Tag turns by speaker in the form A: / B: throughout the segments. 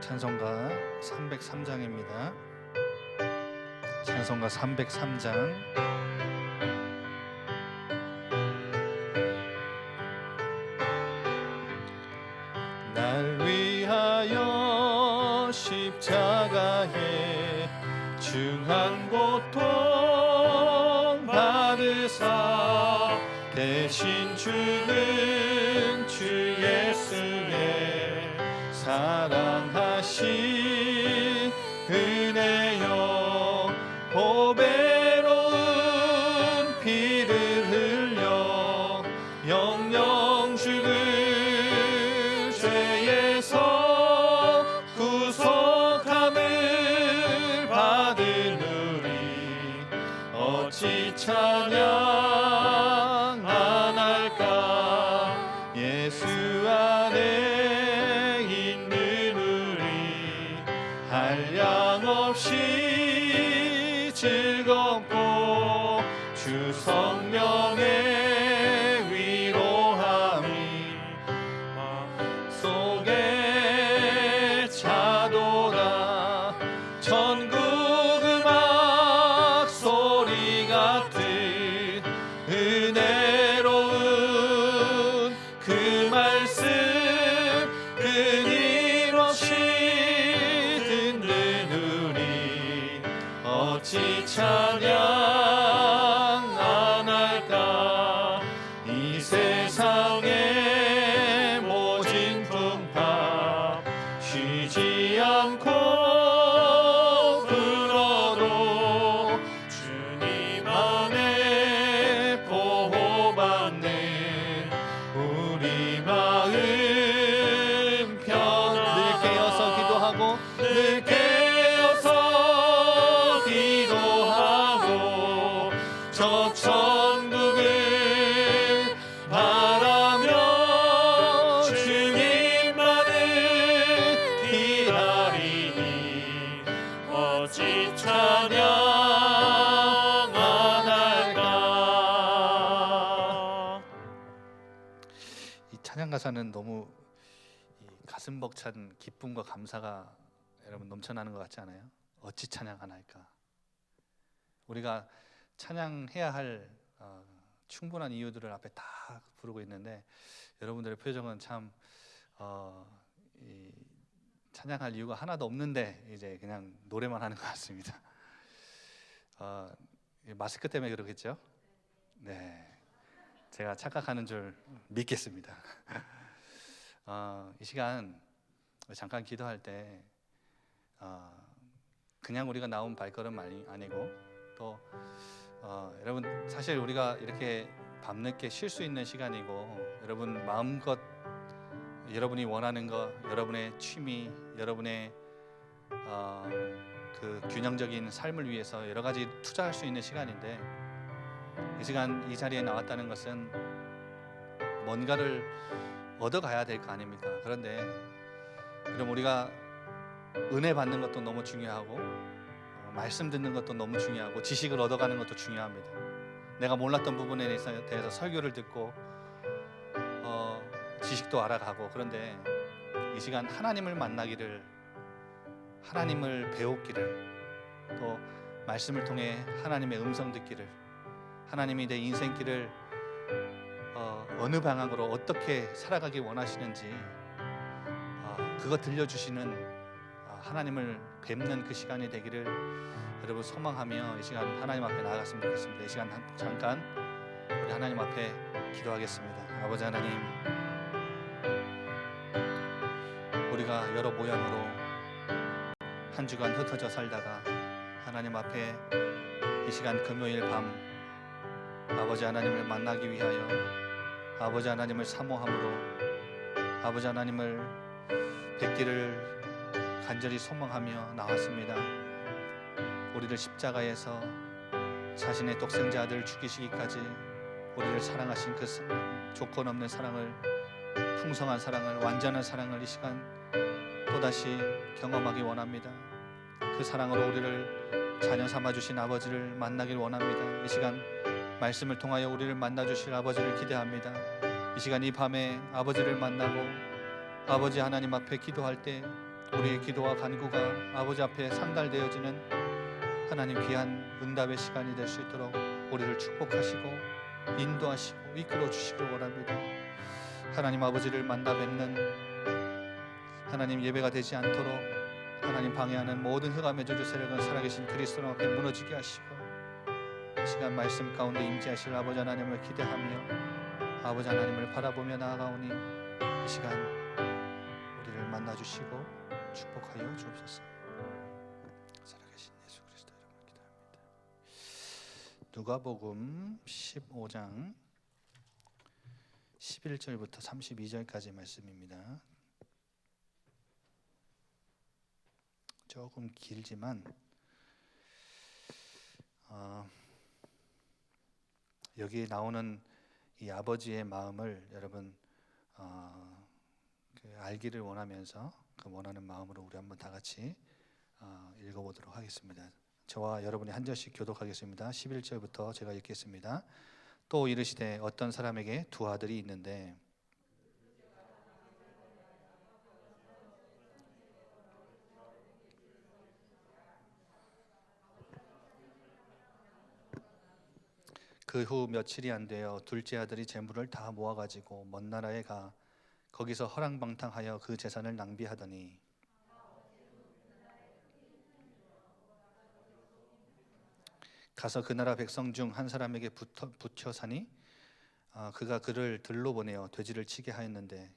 A: 찬송가 303장입니다. 찬송가 303장. 날 위하여 십자가에 중한 고통 받으사 대신 죽은 주 예수의 사랑하신 은혜여 보배로운 피를 흘려 영영 죽은 죄에서 구속함을 받은 우리 어찌 찬양 안 할까. 예수 안에 있는 우리 한량없이 즐겁고 주 성령의 위로함이 속에 차도다. 전국 음악 소리 같은 은혜로운 그 말씀 끊임없이 듣는 우리 어찌 찬양 안 할까. 이 세상의 모진 풍파 쉬지 않고 불어도 주님 안에 보호받는 우리 마음 늘 깨어서 기도하고 늘 깨어서 기도하고 저 천국을 바라며 주님만을 기다리니 어찌 찬양 안 할까. 이 찬양 가사는 너무 가슴 벅찬 기쁨과 감사가 여러분 넘쳐나는 것 같지 않아요? 어찌 찬양 안 할까. 우리가 찬양해야 할 충분한 이유들을 앞에 다 부르고 있는데 여러분들의 표정은 참 찬양할 이유가 하나도 없는데 이제 그냥 노래만 하는 것 같습니다. 마스크 때문에 그러겠죠? 네, 제가 착각하는 줄 믿겠습니다. 이 시간 잠깐 기도할 때 그냥 우리가 나온 발걸음 아니고 또 여러분 사실 우리가 이렇게 밤늦게 쉴 수 있는 시간이고 여러분 마음껏 여러분이 원하는 것, 여러분의 취미, 여러분의 그 균형적인 삶을 위해서 여러 가지 투자할 수 있는 시간인데 이 시간 이 자리에 나왔다는 것은 뭔가를 얻어가야 될 거 아닙니까? 그런데 그럼 우리가 은혜 받는 것도 너무 중요하고 말씀 듣는 것도 너무 중요하고 지식을 얻어가는 것도 중요합니다. 내가 몰랐던 부분에 대해서 설교를 듣고 지식도 알아가고 그런데 이 시간 하나님을 만나기를, 하나님을 배우기를, 또 말씀을 통해 하나님의 음성 듣기를, 하나님이 내 인생길을 어느 방향으로 어떻게 살아가기 원하시는지 그거 들려주시는 하나님을 뵙는 그 시간이 되기를 여러분 소망하며 이 시간 하나님 앞에 나아갔으면 좋겠습니다. 이 시간 잠깐 우리 하나님 앞에 기도하겠습니다. 아버지 하나님, 우리가 여러 모양으로 한 주간 흩어져 살다가 하나님 앞에 이 시간 금요일 밤 아버지 하나님을 만나기 위하여 아버지 하나님을 사모함으로 아버지 하나님을 뵙기를 간절히 소망하며 나왔습니다. 우리를 십자가에서 자신의 독생자 아들 죽이시기까지 우리를 사랑하신 그 조건 없는 사랑을, 풍성한 사랑을, 완전한 사랑을 이 시간 또다시 경험하기 원합니다. 그 사랑으로 우리를 자녀 삼아주신 아버지를 만나길 원합니다. 이 시간 말씀을 통하여 우리를 만나주실 아버지를 기대합니다. 이 시간 이 밤에 아버지를 만나고 아버지 하나님 앞에 기도할 때 우리의 기도와 간구가 아버지 앞에 상달되어지는 하나님 귀한 응답의 시간이 될 수 있도록 우리를 축복하시고 인도하시고 이끌어 주시기를 원합니다. 하나님 아버지를 만나 뵙는 하나님 예배가 되지 않도록 하나님 방해하는 모든 흑암의 저주 세력은 살아계신 그리스도 앞에 무너지게 하시고 이 시간 말씀 가운데 임재하실 아버지 하나님을 기대하며 아버지 하나님을 바라보며 나아가오니 이 시간 우리를 만나주시고 축복하여 주옵소서. 살아계신 예수 그리스도 이름으로 기도합니다. 누가복음 15장 11절부터 32절까지 말씀입니다. 조금 길지만 여기에 나오는 이 아버지의 마음을 여러분 알기를 원하면서 그 원하는 마음으로 우리 한번 다 같이 읽어보도록 하겠습니다. 저와 여러분이 한 절씩 교독하겠습니다. 11절부터 제가 읽겠습니다. 또 이르시되 어떤 사람에게 두 아들이 있는데 그 후 며칠이 안 되어 둘째 아들이 재물을 다 모아가지고 먼 나라에 가 거기서 허랑방탕하여 그 재산을 낭비하더니 가서 그 나라 백성 중 한 사람에게 붙여 사니 그가 그를 들로 보내어 돼지를 치게 하였는데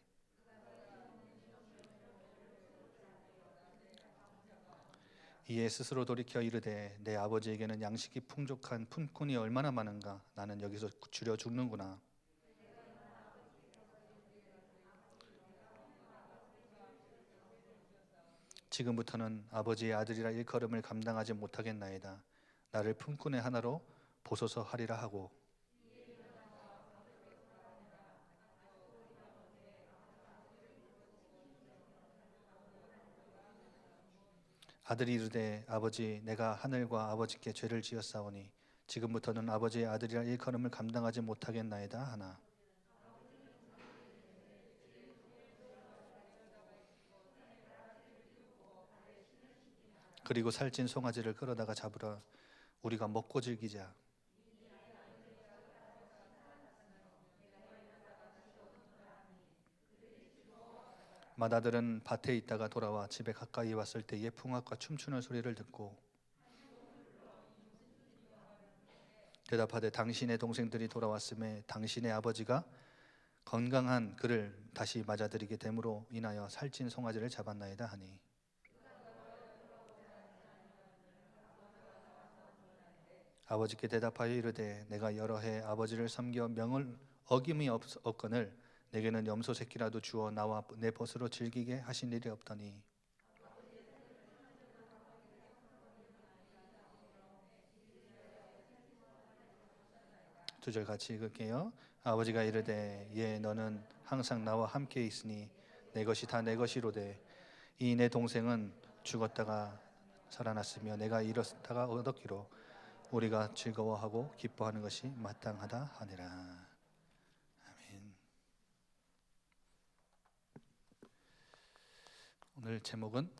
A: 이에 스스로 돌이켜 이르되 내 아버지에게는 양식이 풍족한 품꾼이 얼마나 많은가 나는 여기서 줄여 죽는구나. 지금부터는 아버지의 아들이라 일컬음을 감당하지 못하겠나이다. 나를 품꾼의 하나로 보소서 하리라 하고 아들이 이르되 아버지 내가 하늘과 아버지께 죄를 지었사오니 지금부터는 아버지의 아들이라 일컬음을 감당하지 못하겠나이다 하나 그리고 살찐 송아지를 끌어다가 잡으라 우리가 먹고 즐기자. 맏아들은 밭에 있다가 돌아와 집에 가까이 왔을 때에 풍악과 춤추는 소리를 듣고 대답하되 당신의 동생들이 돌아왔음에 당신의 아버지가 건강한 그를 다시 맞아들이게 됨으로 인하여 살찐 송아지를 잡았나이다 하니 아버지께 대답하여 이르되 내가 여러 해 아버지를 섬겨 명을 어김이 없거늘 내게는 염소 새끼라도 주어 나와 내 벗으로 즐기게 하신 일이 없더니 두 절 같이 읽을게요. 아버지가 이르되 예 너는 항상 나와 함께 있으니 내 것이 다 내 것이로되 이 내 동생은 죽었다가 살아났으며 내가 잃었다가 얻었기로 우리가 즐거워하고 기뻐하는 것이 마땅하다 하니라. 아멘. 오늘 제목은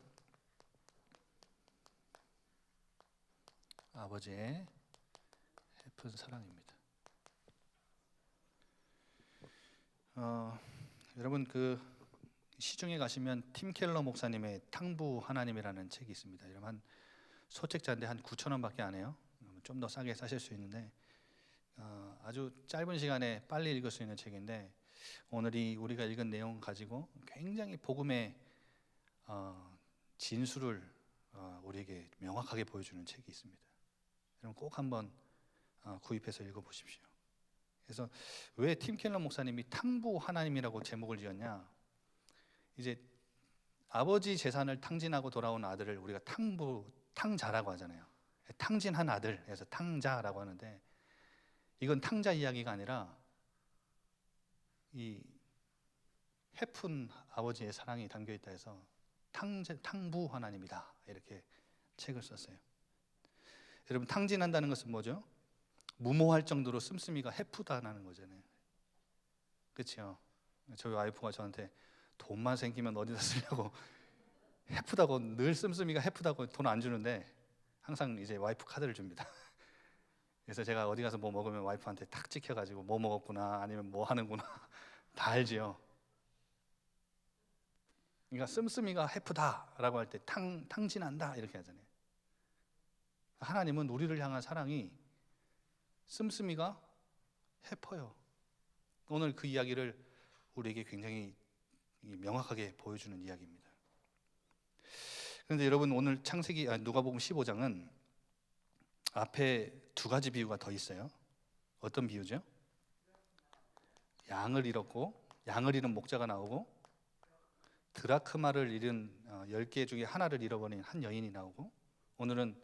A: 아버지의 해픈 사랑입니다. 여러분 그 시중에 가시면 팀 켈러 목사님의 탕부 하나님이라는 책이 있습니다. 여러분 한 소책자인데 한 9,000원밖에 안 해요. 좀 더 싸게 사실 수 있는데 아주 짧은 시간에 빨리 읽을 수 있는 책인데 오늘이 우리가 읽은 내용 가지고 굉장히 복음의 진수를 우리에게 명확하게 보여주는 책이 있습니다. 여러분 꼭 한번 구입해서 읽어보십시오. 그래서 왜 팀 켈러 목사님이 탕부 하나님이라고 제목을 지었냐? 이제 아버지 재산을 탕진하고 돌아온 아들을 우리가 탕자라고 하잖아요. 탕진한 아들, 그래서 탕자라고 하는데 이건 탕자 이야기가 아니라 이 해픈 아버지의 사랑이 담겨 있다 해서 탕부 하나님이다 이렇게 책을 썼어요. 여러분 탕진한다는 것은 뭐죠? 무모할 정도로 씀씀이가 해프다는 거잖아요. 그렇죠? 저희 와이프가 저한테 돈만 생기면 어디다 쓰려고 해프다고, 늘 씀씀이가 해프다고 돈 안 주는데 항상 이제 와이프 카드를 줍니다. 그래서 제가 어디 가서 뭐 먹으면 와이프한테 탁 찍혀가지고 뭐 먹었구나, 아니면 뭐 하는구나 다 알지요. 그러니까 씀씀이가 해프다라고 할 때 탕진한다 이렇게 하잖아요. 하나님은 우리를 향한 사랑이 씀씀이가 해퍼요. 오늘 그 이야기를 우리에게 굉장히 명확하게 보여주는 이야기입니다. 그런데 여러분, 오늘 누가복음 15장은 앞에 두 가지 비유가 더 있어요. 어떤 비유죠? 양을 잃은 목자가 나오고, 드라크마를 잃은 10개 중에 하나를 잃어버린 한 여인이 나오고, 오늘은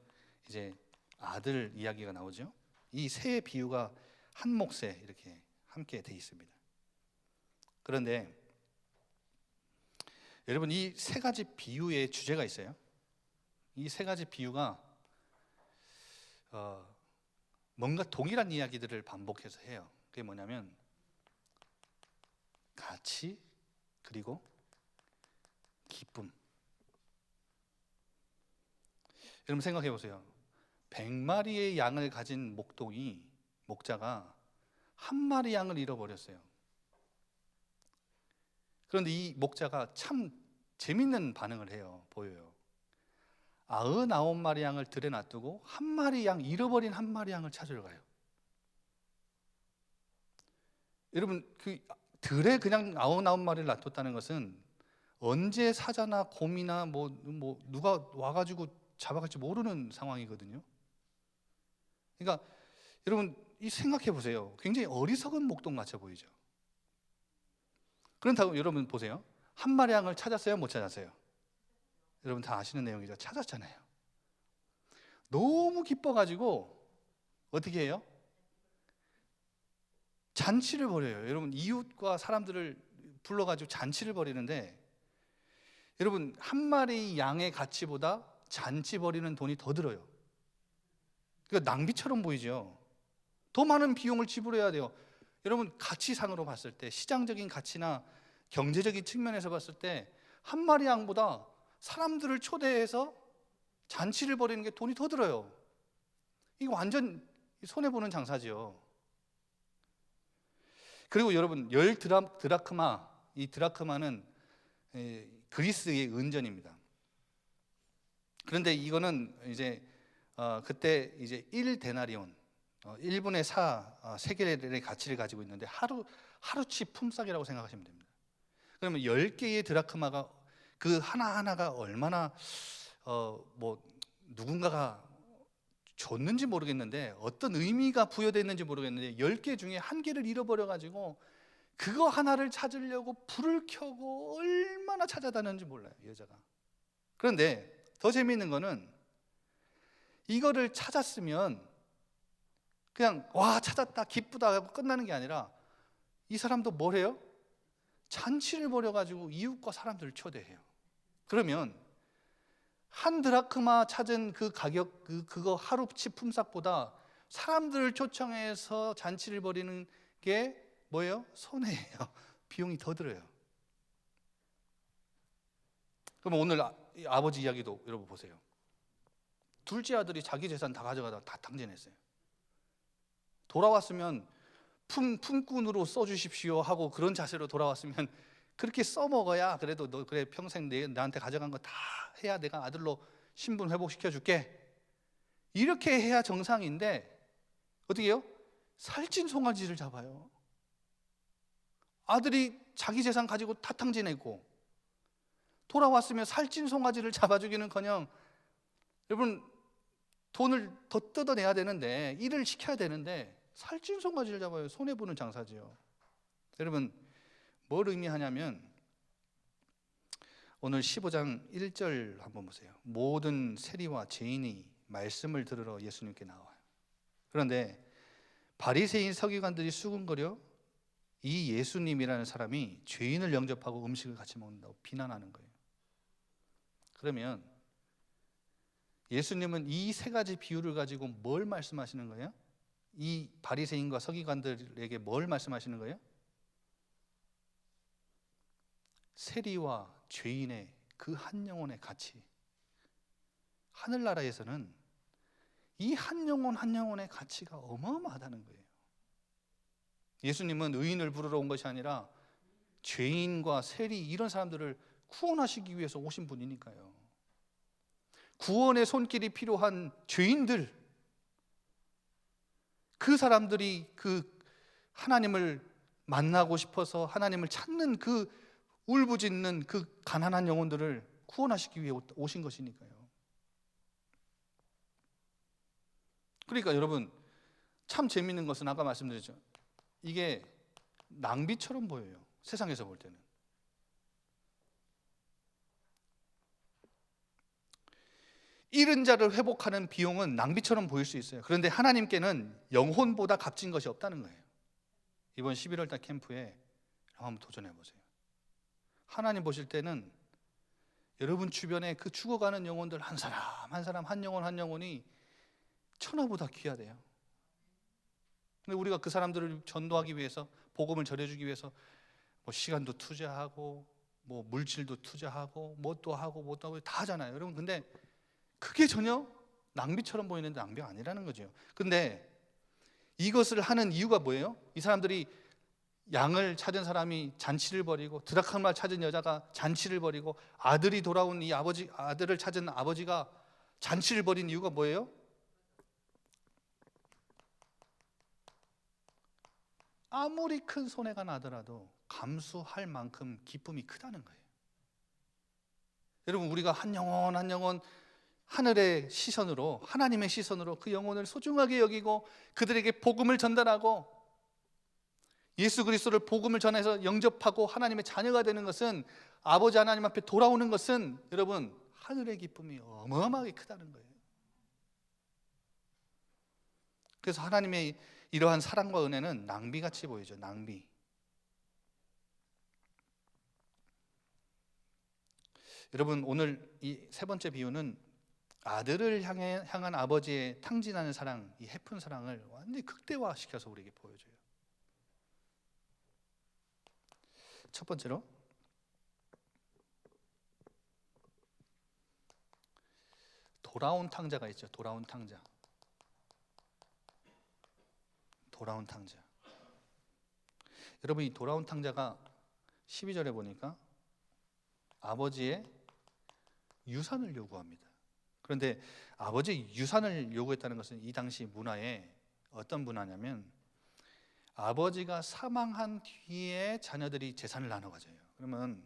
A: 이제 아들 이야기가 나오죠. 이 세 비유가 한 몫에 이렇게 함께 돼 있습니다. 그런데 여러분, 이 세 가지 비유의 주제가 있어요. 이 세 가지 비유가 뭔가 동일한 이야기들을 반복해서 해요. 그게 뭐냐면 가치, 그리고 기쁨. 여러분 생각해 보세요. 100마리의 양을 가진 목자가 한 마리 양을 잃어버렸어요. 그런데 이 목자가 참 재밌는 반응을 보여요. 99마리 양을 들에 놔두고 한 마리 양, 잃어버린 한 마리 양을 찾으러 가요. 여러분, 그 들에 그냥 99마리를 놔뒀다는 것은 언제 사자나 곰이나 뭐 누가 와가지고 잡아갈지 모르는 상황이거든요. 그러니까 여러분, 이 생각해 보세요. 굉장히 어리석은 목동 같아 보이죠. 그렇다고 여러분 보세요. 한 마리 양을 찾았어요? 못 찾았어요? 여러분 다 아시는 내용이죠. 찾았잖아요. 너무 기뻐가지고 어떻게 해요? 잔치를 벌여요. 여러분, 이웃과 사람들을 불러가지고 잔치를 벌이는데, 여러분 한 마리 양의 가치보다 잔치 벌이는 돈이 더 들어요. 그러니까 낭비처럼 보이죠. 더 많은 비용을 지불해야 돼요. 여러분, 가치상으로 봤을 때, 시장적인 가치나 경제적인 측면에서 봤을 때 한 마리 양보다 사람들을 초대해서 잔치를 벌이는 게 돈이 더 들어요. 이거 완전 손해보는 장사지요. 그리고 여러분, 드라크마, 이 드라크마는 그리스의 은전입니다. 그런데 이거는 이제 그때 이제 1데나리온, 1분의 4 세겔의 가치를 가지고 있는데 하루치 품삯이라고 생각하시면 됩니다. 그러면 10개의 드라크마가, 그 하나하나가 얼마나 누군가가 줬는지 모르겠는데, 어떤 의미가 부여됐는지 모르겠는데 10개 중에 한 개를 잃어버려가지고 그거 하나를 찾으려고 불을 켜고 얼마나 찾아다녔는지 몰라요, 여자가. 그런데 더 재미있는 거는, 이거를 찾았으면 그냥 와 찾았다 기쁘다 하고 끝나는 게 아니라, 이 사람도 뭘 해요? 잔치를 벌여가지고 이웃과 사람들을 초대해요. 그러면 한 드라크마 찾은 그 가격, 그거 하루치 품삯보다 사람들을 초청해서 잔치를 벌이는 게 뭐예요? 손해예요. 비용이 더 들어요. 그럼 오늘 아버지 이야기도 여러분 보세요. 둘째 아들이 자기 재산 다 가져가다가 다 탕진했어요. 돌아왔으면 품꾼으로 써주십시오 하고 그런 자세로 돌아왔으면, 그렇게 써먹어야 그래도 너 그래 평생 나한테 가져간 거 다 해야 내가 아들로 신분 회복시켜 줄게, 이렇게 해야 정상인데 어떻게 해요? 살찐 송아지를 잡아요. 아들이 자기 재산 가지고 다 탕진했고 돌아왔으면 살찐 송아지를 잡아주기는커녕, 여러분 돈을 더 뜯어내야 되는데, 일을 시켜야 되는데 살찐 송아지를 잡아요. 손해보는 장사지요. 여러분, 뭘 의미하냐면, 오늘 15장 1절 한번 보세요. 모든 세리와 죄인이 말씀을 들으러 예수님께 나와요. 그런데 바리새인 서기관들이 수군거려 이 예수님이라는 사람이 죄인을 영접하고 음식을 같이 먹는다고 비난하는 거예요. 그러면 예수님은 이 세 가지 비유를 가지고 뭘 말씀하시는 거예요? 이 바리새인과 서기관들에게 뭘 말씀하시는 거예요? 세리와 죄인의 그 한 영혼의 가치, 하늘나라에서는 이 한 영혼 한 영혼의 가치가 어마어마하다는 거예요. 예수님은 의인을 부르러 온 것이 아니라 죄인과 세리 이런 사람들을 구원하시기 위해서 오신 분이니까요. 구원의 손길이 필요한 죄인들, 그 사람들이 그 하나님을 만나고 싶어서 하나님을 찾는 그 울부짖는 그 가난한 영혼들을 구원하시기 위해 오신 것이니까요. 그러니까 여러분, 참 재밌는 것은 아까 말씀드렸죠. 이게 낭비처럼 보여요. 세상에서 볼 때는. 잃은 자를 회복하는 비용은 낭비처럼 보일 수 있어요. 그런데 하나님께는 영혼보다 값진 것이 없다는 거예요. 이번 11월 달 캠프에 한번 도전해 보세요. 하나님 보실 때는 여러분 주변에 그 죽어가는 영혼들 한 사람 한 사람, 한 영혼 한 영혼이 천하보다 귀하대요. 근데 우리가 그 사람들을 전도하기 위해서, 복음을 전해주기 위해서 뭐 시간도 투자하고 뭐 물질도 투자하고 뭣도 하고 다 하잖아요. 여러분, 근데 그게 전혀 낭비처럼 보이는데 낭비가 아니라는 거죠. 근데 이것을 하는 이유가 뭐예요? 이 사람들이 양을 찾은 사람이 잔치를 벌이고, 드라크마를 찾은 여자가 잔치를 벌이고, 아들이 돌아온 이 아들을 찾은 아버지가 잔치를 벌인 이유가 뭐예요? 아무리 큰 손해가 나더라도 감수할 만큼 기쁨이 크다는 거예요. 여러분, 우리가 한 영혼 한 영혼 하늘의 시선으로, 하나님의 시선으로 그 영혼을 소중하게 여기고 그들에게 복음을 전달하고 예수 그리스도를 복음을 전해서 영접하고 하나님의 자녀가 되는 것은, 아버지 하나님 앞에 돌아오는 것은 여러분 하늘의 기쁨이 어마어마하게 크다는 거예요. 그래서 하나님의 이러한 사랑과 은혜는 낭비같이 보이죠. 낭비. 여러분, 오늘 이 세 번째 비유는 아들을 향한 아버지의 탕진하는 사랑, 이 해픈 사랑을 완전히 극대화시켜서 우리에게 보여줘요. 첫 번째로 돌아온 탕자가 있죠. 돌아온 탕자. 돌아온 탕자. 여러분, 이 돌아온 탕자가 12절에 보니까 아버지의 유산을 요구합니다. 그런데 아버지의 유산을 요구했다는 것은 이 당시 문화에 어떤 문화냐면, 아버지가 사망한 뒤에 자녀들이 재산을 나눠 가져요. 그러면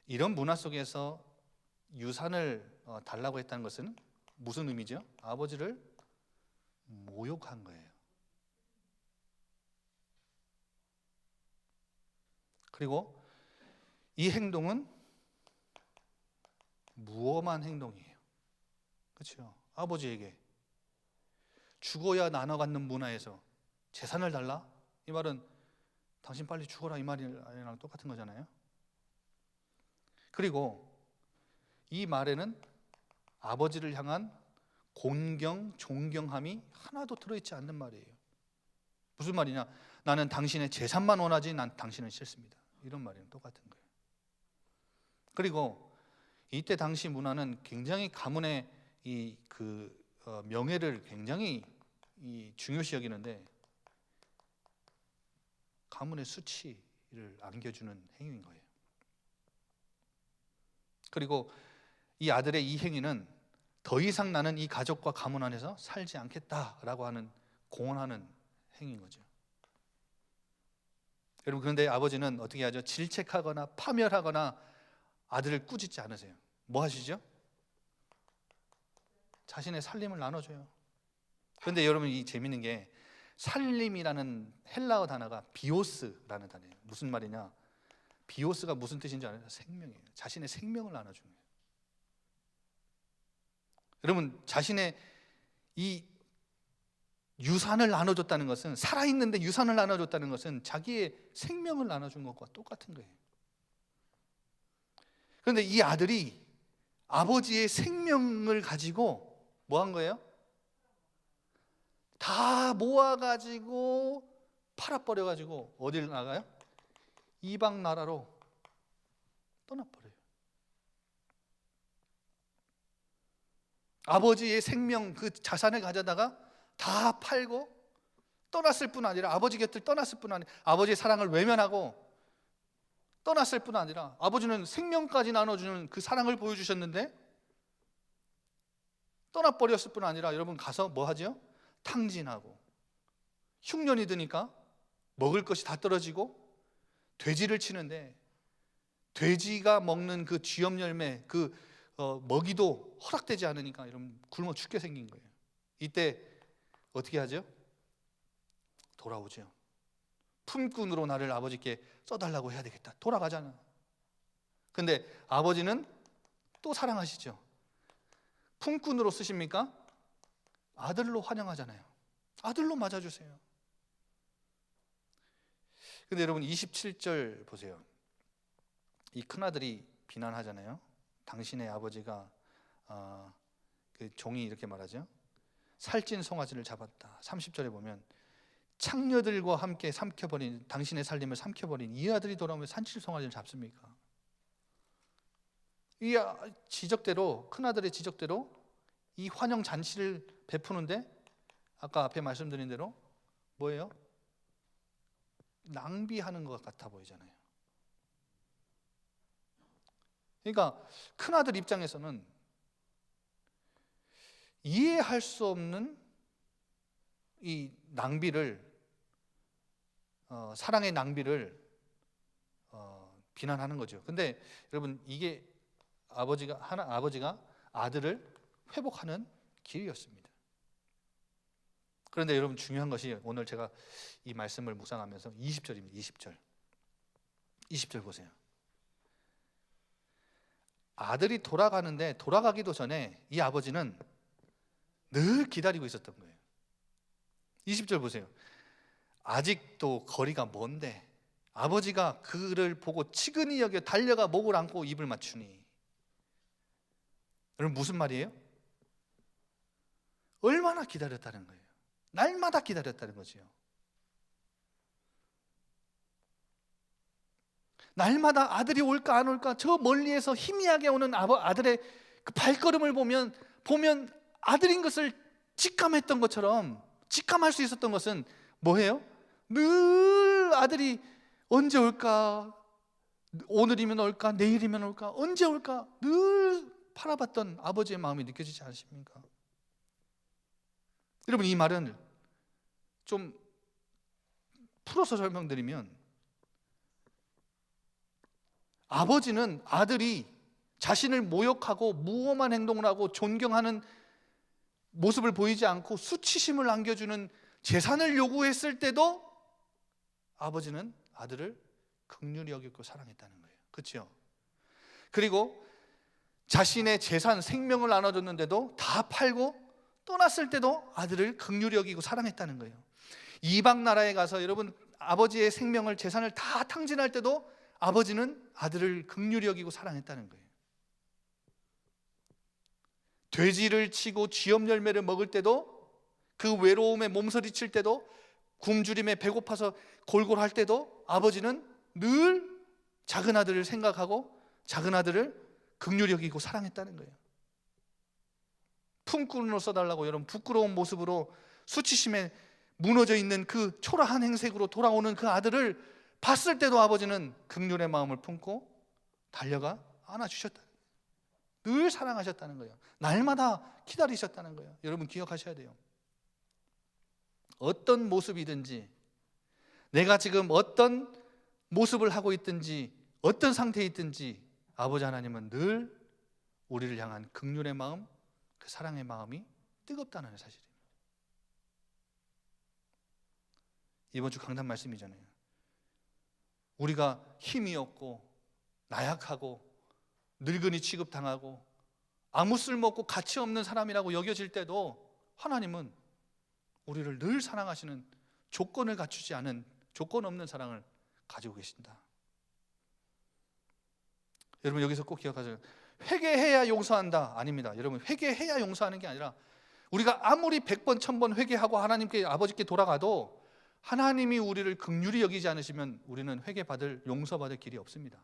A: 이런 문화 속에서 유산을 달라고 했다는 것은 무슨 의미죠? 아버지를 모욕한 거예요. 그리고 이 행동은 무엄한 행동이에요. 그렇죠? 아버지에게 죽어야 나눠 갖는 문화에서 재산을 달라? 이 말은 당신 빨리 죽어라 이 말이랑 똑같은 거잖아요. 그리고 이 말에는 아버지를 향한 곤경, 존경함이 하나도 들어있지 않는 말이에요. 무슨 말이냐? 나는 당신의 재산만 원하지 난 당신은 싫습니다. 이런 말이랑 똑같은 거예요. 그리고 이때 당시 문화는 굉장히 가문의 명예를 굉장히 중요시 여기는데, 가문의 수치를 안겨주는 행위인 거예요. 그리고 이 아들의 이 행위는 더 이상 나는 이 가족과 가문 안에서 살지 않겠다라고 하는 공언하는 행위인 거죠. 여러분, 그런데 아버지는 어떻게 하죠? 질책하거나 파멸하거나 아들을 꾸짖지 않으세요. 뭐 하시죠? 자신의 살림을 나눠줘요. 그런데 여러분, 이 재밌는 게 살림이라는 헬라어 단어가 비오스라는 단어예요. 무슨 말이냐? 비오스가 무슨 뜻인지 알아요? 생명이에요. 자신의 생명을 나눠주는 거예요. 여러분, 자신의 이 유산을 나눠줬다는 것은, 살아있는데 유산을 나눠줬다는 것은 자기의 생명을 나눠준 것과 똑같은 거예요. 그런데 이 아들이 아버지의 생명을 가지고 뭐 한 거예요? 다 모아가지고 팔아버려가지고 어디를 나가요? 이방 나라로 떠나버려요. 아버지의 생명, 그 자산을 가져다가 다 팔고 떠났을 뿐 아니라, 아버지 곁을 떠났을 뿐 아니라, 아버지의 사랑을 외면하고 떠났을 뿐 아니라 아버지는 생명까지 나눠주는 그 사랑을 보여주셨는데 떠나버렸을 뿐 아니라, 여러분 가서 뭐 하죠? 탕진하고 흉년이 드니까 먹을 것이 다 떨어지고 돼지를 치는데, 돼지가 먹는 그 쥐염 열매, 그 먹이도 허락되지 않으니까 여러분 굶어 죽게 생긴 거예요. 이때 어떻게 하죠? 돌아오죠. 품꾼으로 나를 아버지께 써달라고 해야 되겠다. 돌아가잖아. 근데 아버지는 또 사랑하시죠. 품꾼으로 쓰십니까? 아들로 환영하잖아요. 아들로 맞아주세요. 근데 여러분 27절 보세요. 이 큰아들이 비난하잖아요. 당신의 아버지가 그 종이 이렇게 말하죠. 살찐 송아지를 잡았다. 30절에 보면 창녀들과 함께 삼켜버린, 당신의 살림을 삼켜버린 이 아들이 돌아오면 살찐 송아지를 잡습니까? 이 지적대로, 큰아들의 지적대로 이 환영 잔치를 베푸는데 아까 앞에 말씀드린 대로 뭐예요? 낭비하는 것 같아 보이잖아요. 그러니까 큰아들 입장에서는 이해할 수 없는 이 낭비를, 사랑의 낭비를 비난하는 거죠. 근데 여러분 이게 아버지가 아들을 회복하는 길이었습니다. 그런데 여러분 중요한 것이, 오늘 제가 이 말씀을 묵상하면서 20절입니다. 20절 보세요. 아들이 돌아가는데 돌아가기도 전에 이 아버지는 늘 기다리고 있었던 거예요. 20절 보세요. 아직도 거리가 먼데 아버지가 그를 보고 치근히 여겨 달려가 목을 안고 입을 맞추니. 여러분 무슨 말이에요? 얼마나 기다렸다는 거예요. 날마다 기다렸다는 거죠. 날마다 아들이 올까 안 올까, 저 멀리에서 희미하게 오는 아들의 그 발걸음을 보면 아들인 것을 직감했던 것처럼, 직감할 수 있었던 것은 뭐예요? 늘 아들이 언제 올까, 오늘이면 올까, 내일이면 올까, 언제 올까 늘 바라봤던 아버지의 마음이 느껴지지 않으십니까? 여러분 이 말은 좀 풀어서 설명드리면, 아버지는 아들이 자신을 모욕하고 무엄한 행동을 하고 존경하는 모습을 보이지 않고 수치심을 안겨주는 재산을 요구했을 때도 아버지는 아들을 긍휼히 여겼고 사랑했다는 거예요. 그렇죠? 그리고 자신의 재산, 생명을 나눠줬는데도 다 팔고 떠났을 때도 아들을 긍휼히 여기고 사랑했다는 거예요. 이방 나라에 가서 여러분 아버지의 생명을, 재산을 다 탕진할 때도 아버지는 아들을 긍휼히 여기고 사랑했다는 거예요. 돼지를 치고 쥐염 열매를 먹을 때도, 그 외로움에 몸서리칠 때도, 굶주림에 배고파서 골골할 때도 아버지는 늘 작은 아들을 생각하고 작은 아들을 긍휼히 여기고 사랑했다는 거예요. 품꾼으로 써달라고 여러분 부끄러운 모습으로 수치심에 무너져 있는 그 초라한 행색으로 돌아오는 그 아들을 봤을 때도 아버지는 긍휼의 마음을 품고 달려가 안아주셨다. 늘 사랑하셨다는 거예요. 날마다 기다리셨다는 거예요. 여러분 기억하셔야 돼요. 어떤 모습이든지, 내가 지금 어떤 모습을 하고 있든지, 어떤 상태에 있든지 아버지 하나님은 늘 우리를 향한 긍휼의 마음, 그 사랑의 마음이 뜨겁다는 사실입니다. 이번 주 강단 말씀이잖아요. 우리가 힘이 없고 나약하고 늙은이 취급당하고 아무 쓸모없고 가치 없는 사람이라고 여겨질 때도 하나님은 우리를 늘 사랑하시는, 조건을 갖추지 않은 조건 없는 사랑을 가지고 계신다. 여러분 여기서 꼭 기억하세요. 회개해야 용서한다. 아닙니다. 여러분 회개해야 용서하는 게 아니라, 우리가 아무리 100번 1000번 회개하고 하나님께, 아버지께 돌아가도 하나님이 우리를 긍휼히 여기지 않으시면 우리는 회개받을, 용서받을 길이 없습니다.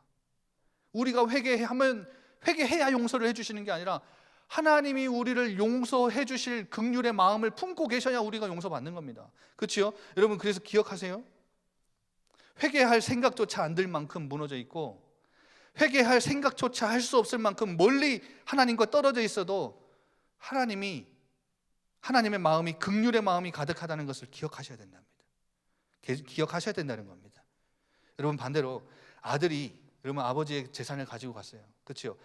A: 우리가 회개하면 회개해야 용서를 해주시는 게 아니라, 하나님이 우리를 용서해 주실 긍휼의 마음을 품고 계셔야 우리가 용서받는 겁니다. 그렇죠? 여러분, 그래서 기억하세요. 회개할 생각조차 안 들 만큼 무너져 있고, 회개할 생각조차 할 수 없을 만큼 멀리 하나님과 떨어져 있어도 하나님의 마음이, 긍휼의 마음이 가득하다는 것을 기억하셔야 된답니다. 기억하셔야 된다는 겁니다. 여러분, 반대로 아들이, 여러분, 아버지의 재산을 가지고 갔어요. 그렇죠?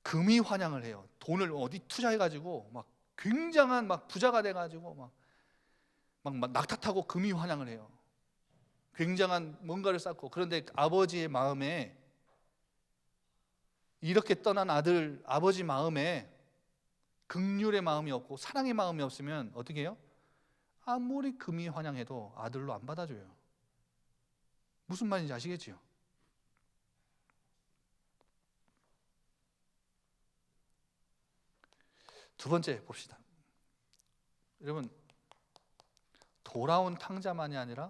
A: 금이 환영을 해요. 돈을 어디 투자해가지고 막 굉장한 막 부자가 돼가지고 막 낙타타고 금이 환영을 해요. 굉장한 뭔가를 쌓고. 그런데 아버지의 마음에, 이렇게 떠난 아버지 마음에 긍휼의 마음이 없고 사랑의 마음이 없으면 어떻게 해요? 아무리 금이 환영해도 아들로 안 받아줘요. 무슨 말인지 아시겠지요? 두 번째 봅시다. 여러분, 돌아온 탕자만이 아니라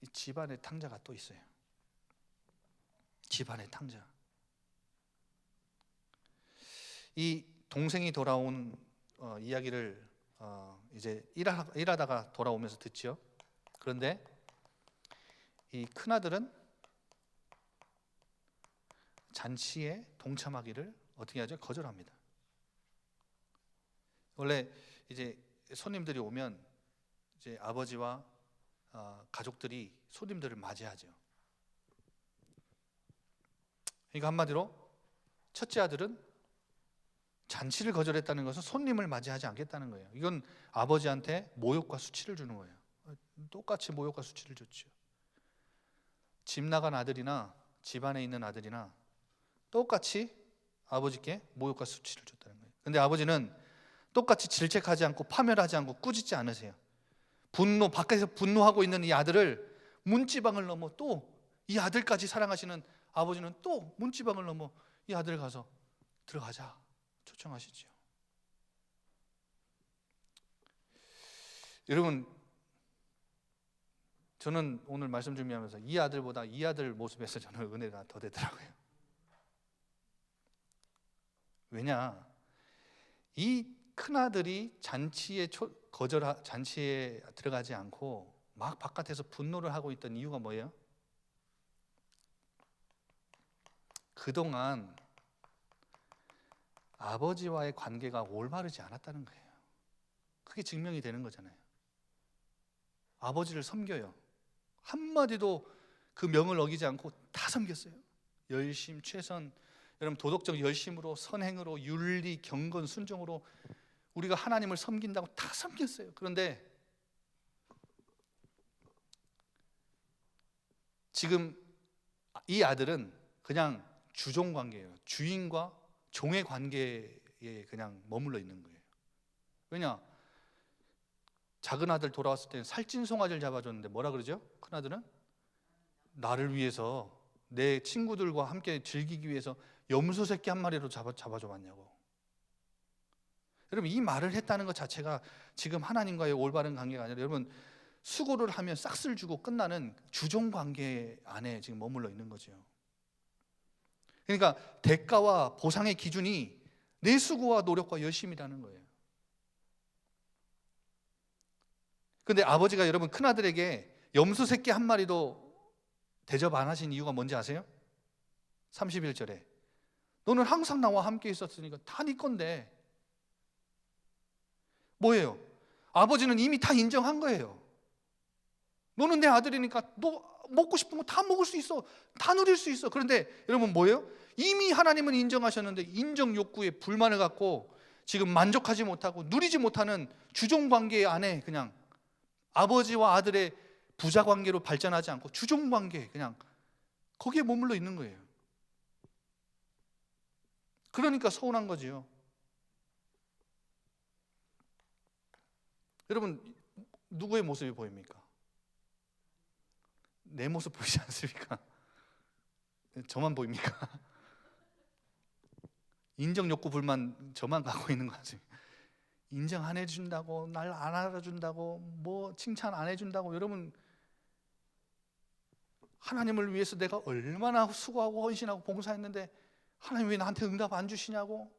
A: 이 집안의 탕자가 또 있어요. 집안의 탕자. 이 동생이 돌아온 이야기를 이제 일하다가 돌아오면서 듣죠. 그런데 이 큰아들은 잔치에 동참하기를 어떻게 하죠? 거절합니다. 원래 이제 손님들이 오면 이제 아버지와 가족들이 손님들을 맞이하죠. 그러니까 한마디로 첫째 아들은 잔치를 거절했다는 것은 손님을 맞이하지 않겠다는 거예요. 이건 아버지한테 모욕과 수치를 주는 거예요. 똑같이 모욕과 수치를 줬죠. 집 나간 아들이나 집안에 있는 아들이나 똑같이 아버지께 모욕과 수치를 줬다는 거예요. 근데 아버지는 똑같이 질책하지 않고 파멸하지 않고 꾸짖지 않으세요. 밖에서 분노하고 있는 이 아들을 문지방을 넘어 또 이 아들까지 사랑하시는 아버지는 또 문지방을 넘어 이 아들을 가서 들어가자 초청하시죠. 여러분, 저는 오늘 말씀 준비하면서 이 아들보다 이 아들 모습에서 저는 은혜가 더 되더라고요. 왜냐, 이 큰아들이 잔치에 들어가지 않고 막 바깥에서 분노를 하고 있던 이유가 뭐예요? 그동안 아버지와의 관계가 올바르지 않았다는 거예요. 그게 증명이 되는 거잖아요. 아버지를 섬겨요. 한마디도 그 명을 어기지 않고 다 섬겼어요. 열심, 최선, 여러분, 도덕적 열심으로, 선행으로, 윤리, 경건, 순종으로 우리가 하나님을 섬긴다고 다 섬겼어요. 그런데 지금 이 아들은 그냥 주종 관계예요. 주인과 종의 관계에 그냥 머물러 있는 거예요. 왜냐? 작은 아들 돌아왔을 때는 살찐 송아지를 잡아줬는데 뭐라 그러죠? 큰아들은 나를 위해서, 내 친구들과 함께 즐기기 위해서 염소 새끼 한 마리로 잡아줘 봤냐고. 여러분, 이 말을 했다는 것 자체가 지금 하나님과의 올바른 관계가 아니라, 여러분, 수고를 하면 싹쓸 주고 끝나는 주종 관계 안에 지금 머물러 있는 거죠. 그러니까 대가와 보상의 기준이 내 수고와 노력과 열심이라는 거예요. 그런데 아버지가, 여러분, 큰아들에게 염소 새끼 한 마리도 대접 안 하신 이유가 뭔지 아세요? 31절에 너는 항상 나와 함께 있었으니까 다 네 건데. 뭐예요? 아버지는 이미 다 인정한 거예요. 너는 내 아들이니까 너 먹고 싶은 거 다 먹을 수 있어, 다 누릴 수 있어. 그런데 여러분, 뭐예요? 이미 하나님은 인정하셨는데 인정 욕구에 불만을 갖고 지금 만족하지 못하고 누리지 못하는 주종 관계 안에 그냥 아버지와 아들의 부자 관계로 발전하지 않고 주종 관계, 그냥 거기에 머물러 있는 거예요. 그러니까 서운한 거지요. 여러분, 누구의 모습이 보입니까? 내 모습 보이지 않습니까? 저만 보입니까? 인정 욕구 불만 저만 갖고 있는 거 같습니다. 인정 안 해준다고, 날 안 알아준다고, 뭐 칭찬 안 해준다고. 여러분, 하나님을 위해서 내가 얼마나 수고하고 헌신하고 봉사했는데 하나님 왜 나한테 응답 안 주시냐고.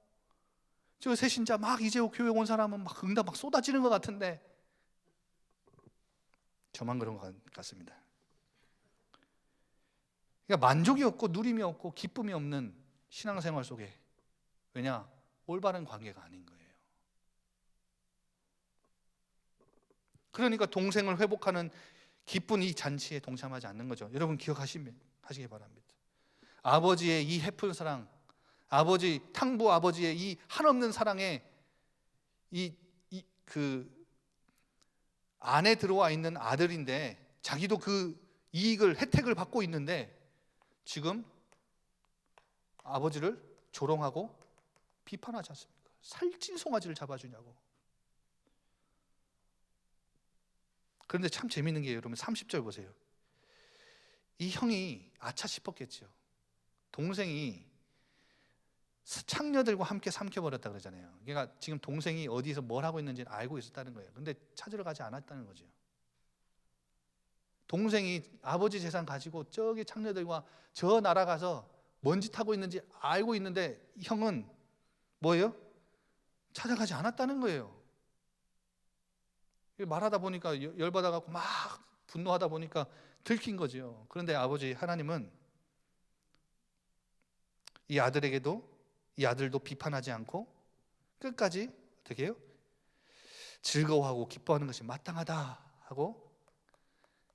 A: 저 새신자 막 이제 교회 온 사람은 막 응답 막 쏟아지는 것 같은데 저만 그런 것 같습니다. 그러니까 만족이 없고 누림이 없고 기쁨이 없는 신앙생활 속에, 왜냐? 올바른 관계가 아닌 거예요. 그러니까 동생을 회복하는 기쁜 이 잔치에 동참하지 않는 거죠. 여러분 기억하시기 바랍니다. 아버지의 이 헤픈 사랑, 탕부 아버지의 이 한없는 사랑에 그 안에 들어와 있는 아들인데, 자기도 그 이익을, 혜택을 받고 있는데 지금 아버지를 조롱하고 비판하지 않습니까? 살찐 송아지를 잡아주냐고. 그런데 참 재밌는 게 여러분 30절 보세요. 이 형이 아차 싶었겠죠. 동생이 창녀들과 함께 삼켜버렸다 그러잖아요. 그러니까 지금 동생이 어디서 뭘 하고 있는지는 알고 있었다는 거예요. 근데 찾으러 가지 않았다는 거죠. 동생이 아버지 재산 가지고 저기 창녀들과 저 나라 가서 뭔 짓 하고 있는지 알고 있는데 형은 뭐예요? 찾아가지 않았다는 거예요. 말하다 보니까 열받아갖고 막 분노하다 보니까 들킨 거죠. 그런데 아버지 하나님은 이 아들도 비판하지 않고 끝까지 어떻게 해요? 즐거워하고 기뻐하는 것이 마땅하다 하고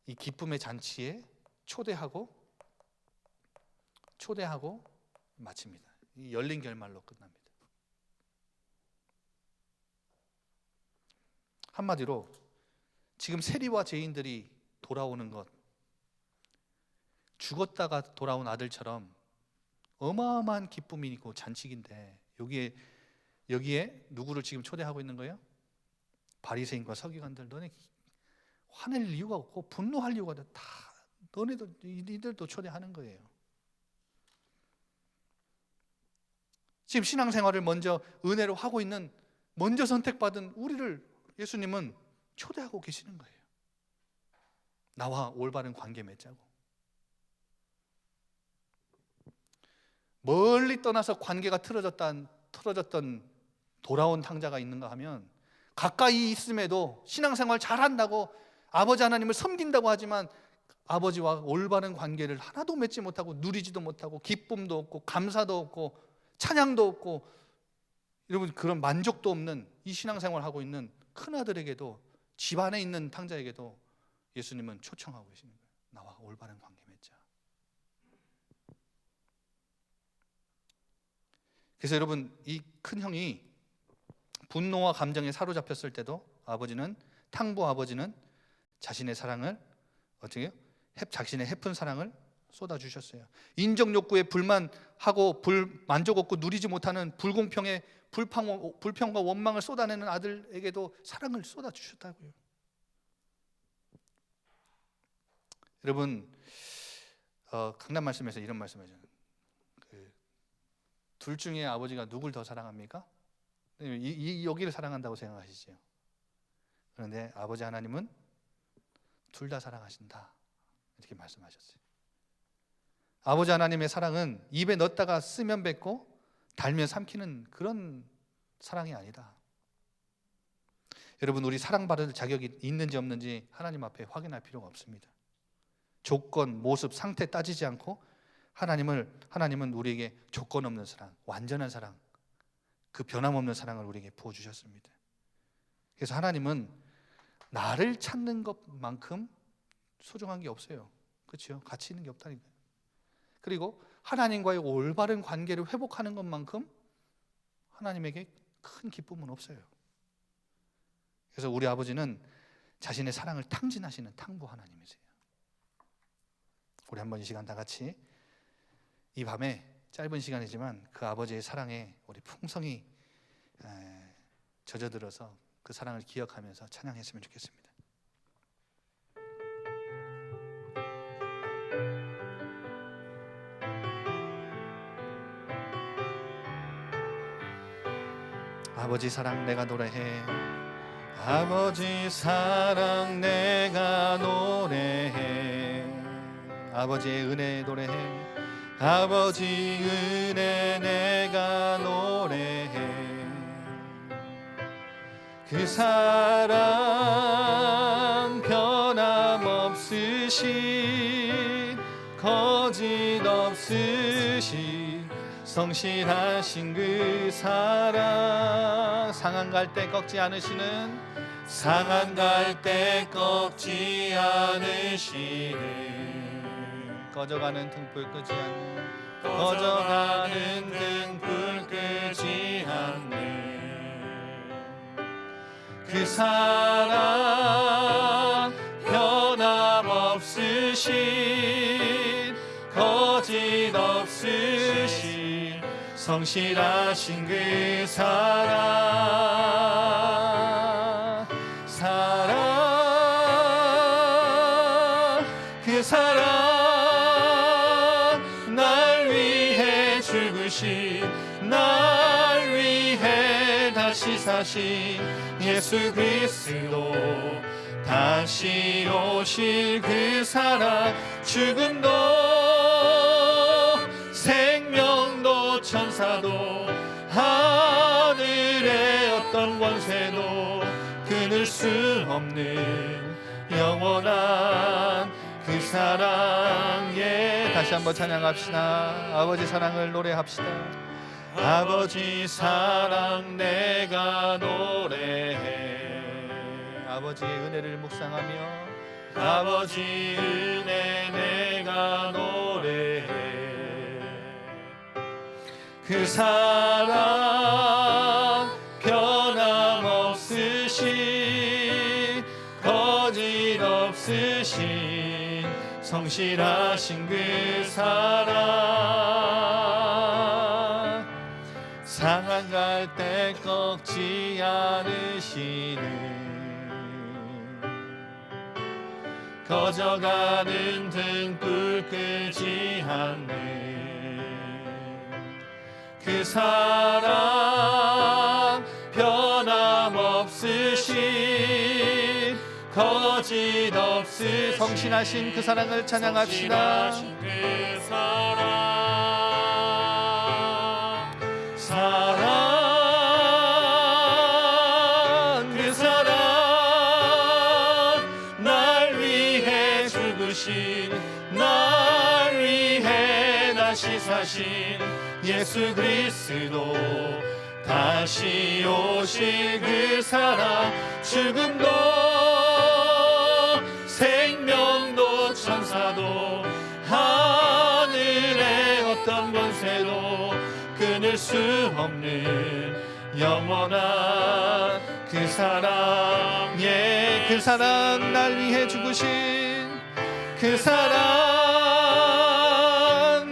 A: 이 기쁨의 잔치에 초대하고 마칩니다. 이 열린 결말로 끝납니다. 한마디로 지금 세리와 죄인들이 돌아오는 것, 죽었다가 돌아온 아들처럼 어마어마한 기쁨이 있고 잔치인데, 여기에 누구를 지금 초대하고 있는 거예요? 바리새인과 서기관들. 너네 화낼 이유가 없고 분노할 이유가 없다. 이들도 초대하는 거예요. 지금 신앙생활을 먼저 은혜로 하고 있는, 먼저 선택받은 우리를 예수님은 초대하고 계시는 거예요. 나와 올바른 관계 맺자고. 멀리 떠나서 관계가 틀어졌던 돌아온 탕자가 있는가 하면, 가까이 있음에도 신앙생활 잘한다고 아버지 하나님을 섬긴다고 하지만 아버지와 올바른 관계를 하나도 맺지 못하고 누리지도 못하고 기쁨도 없고 감사도 없고 찬양도 없고, 여러분 그런 만족도 없는 이 신앙생활을 하고 있는 큰아들에게도, 집안에 있는 탕자에게도 예수님은 초청하고 계시는 거예요. 나와 올바른 관계 맺자. 그래서 여러분 이 큰형이 분노와 감정에 사로잡혔을 때도 탕부 아버지는 자신의 사랑을 어떻게 해요? 자신의 헤픈 사랑을 쏟아주셨어요. 인정 욕구에 불만하고 만족 없고 누리지 못하는 불공평에 불평과 원망을 쏟아내는 아들에게도 사랑을 쏟아주셨다고요. 여러분 강단 말씀에서 이런 말씀하잖아요. 둘 중에 아버지가 누굴 더 사랑합니까? 여기를 사랑한다고 생각하시죠. 그런데 아버지 하나님은 둘 다 사랑하신다 이렇게 말씀하셨어요. 아버지 하나님의 사랑은 입에 넣었다가 쓰면 뱉고 달면 삼키는 그런 사랑이 아니다. 여러분 우리 사랑받을 자격이 있는지 없는지 하나님 앞에 확인할 필요가 없습니다. 조건, 모습, 상태 따지지 않고 하나님은 우리에게 조건 없는 사랑, 완전한 사랑, 그 변함없는 사랑을 우리에게 부어주셨습니다. 그래서 하나님은 나를 찾는 것만큼 소중한 게 없어요. 그렇죠? 가치 있는 게 없다니까요. 그리고 하나님과의 올바른 관계를 회복하는 것만큼 하나님에게 큰 기쁨은 없어요. 그래서 우리 아버지는 자신의 사랑을 탕진하시는 탕부 하나님이세요. 우리 한번 이 시간 다 같이 이 밤에 짧은 시간이지만 그 아버지의 사랑에 우리 풍성히 젖어들어서 그 사랑을 기억하면서 찬양했으면 좋겠습니다. 아버지 사랑 내가 노래해. 아버지 사랑 내가 노래해. 아버지의 은혜 노래해. 아버지 은혜 내가 노래해. 그 사랑 변함없으신 거짓 없으신 성실하신 그 사랑, 상한 갈 때 꺾지 않으시는, 상한 갈 때 꺾지 않으시는, 꺼져가는 등불 끄지 않는, 꺼져가는 등불 끄지 않는 그 사랑 변함없으신 거짓 없으신 성실하신 그 사랑, 사랑, 그 사랑, 날 위해 죽으신, 날 위해 다시 사신 예수 그리스도, 다시 오실 그 사랑, 죽음도 생명도 천사도 하늘의 어떤 권세도 끊을 수 없는 영원한 그 사랑에, 다시 한번 찬양합시다. 아버지 사랑을 노래합시다. 아버지 사랑 내가 노래해. 아버지의 은혜를 묵상하며, 아버지 은혜 내가 노래해. 그 사랑 변함없으신 거짓 없으신 성실하신 그 사랑, 상한 갈 때 꺾지 않으시는, 꺼져가는 등불 끄지 않는 그 사랑 변함없으신 거짓 없으신 성실하신 그 사랑을 찬양합시다. 그 사랑, 그 사랑, 날 위해 죽으신, 날 위해 다시 사신 예수 그리스도, 다시 오실 그 사랑, 죽음도 생명도 천사도 하늘의 어떤 권세도 끊을 수 없는 영원한 그 사랑, 예, 그 사랑, 날 위해 죽으신 그 사랑,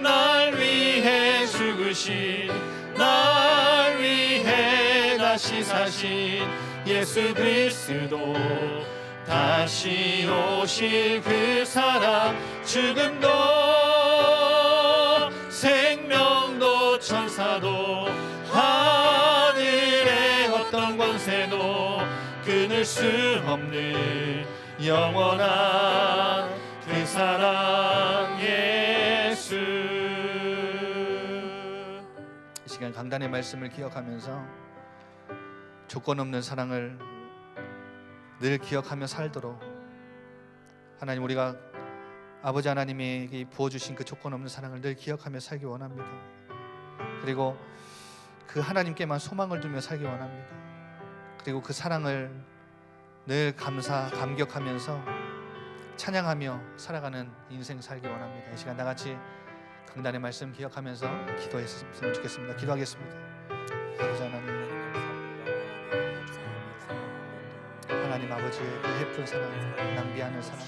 A: 날 위해 죽으신, 날 위해 다시 사신 예수 그리스도, 다시 오실 그 사랑, 죽음도 생명도 천사도 하늘의 어떤 권세도 끊을 수 없는 영원한 그 사랑, 예수. 이 시간 강단의 말씀을 기억하면서 조건 없는 사랑을 늘 기억하며 살도록, 하나님, 우리가 아버지 하나님이 부어주신 그 조건 없는 사랑을 늘 기억하며 살기 원합니다. 그리고 그 하나님께만 소망을 두며 살기 원합니다. 그리고 그 사랑을 늘 감격하면서 찬양하며 살아가는 인생 살기 원합니다. 이 시간 나같이 강단의 말씀 기억하면서 기도했으면 좋겠습니다. 기도하겠습니다. 아버지 하나님, 아버지의 그 예쁜 사랑, 낭비하는 사랑,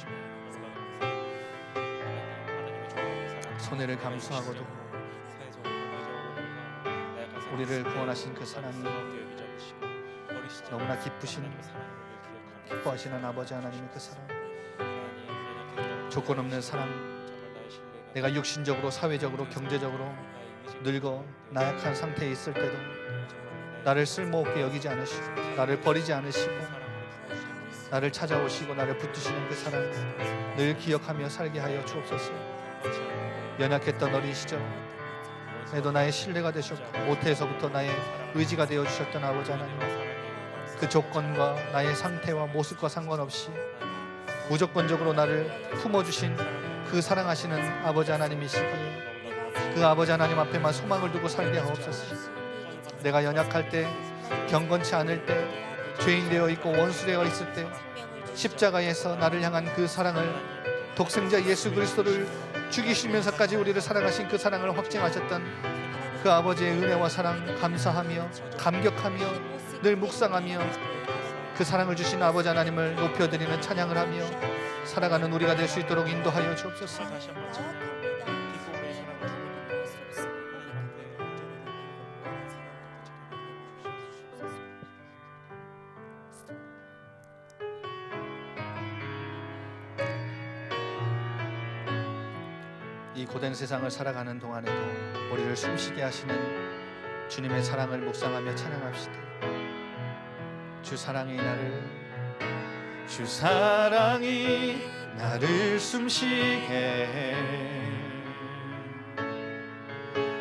A: 손해를 감수하고도 우리를 구원하신 그 사랑이 너무나 기뻐하시는 아버지 하나님의 그 사랑, 조건 없는 사랑, 내가 육신적으로, 사회적으로, 경제적으로 늙어 나약한 상태에 있을 때도 나를 쓸모없게 여기지 않으시고, 나를 버리지 않으시고, 나를 찾아오시고 나를 붙드시는 그 사랑 늘 기억하며 살게 하여 주옵소서. 연약했던 어린 시절 에도 나의 신뢰가 되셨고 모태에서부터 나의 의지가 되어 주셨던 아버지 하나님, 그 조건과 나의 상태와 모습과 상관없이 무조건적으로 나를 품어주신 그 사랑하시는 아버지 하나님이시기에 그 아버지 하나님 앞에만 소망을 두고 살게 하옵소서. 내가 연약할 때, 경건치 않을 때, 죄인 되어 있고 원수 되어 있을 때 십자가에서 나를 향한 그 사랑을, 독생자 예수 그리스도를 죽이시면서까지 우리를 사랑하신 그 사랑을 확증하셨던 그 아버지의 은혜와 사랑 감사하며 감격하며 늘 묵상하며 그 사랑을 주신 아버지 하나님을 높여드리는 찬양을 하며 살아가는 우리가 될 수 있도록 인도하여 주옵소서. 이 고된 세상을 살아가는 동안에도 우리를 숨쉬게 하시는 주님의 사랑을 묵상하며 찬양합시다. 주 사랑이 나를 숨쉬게 해.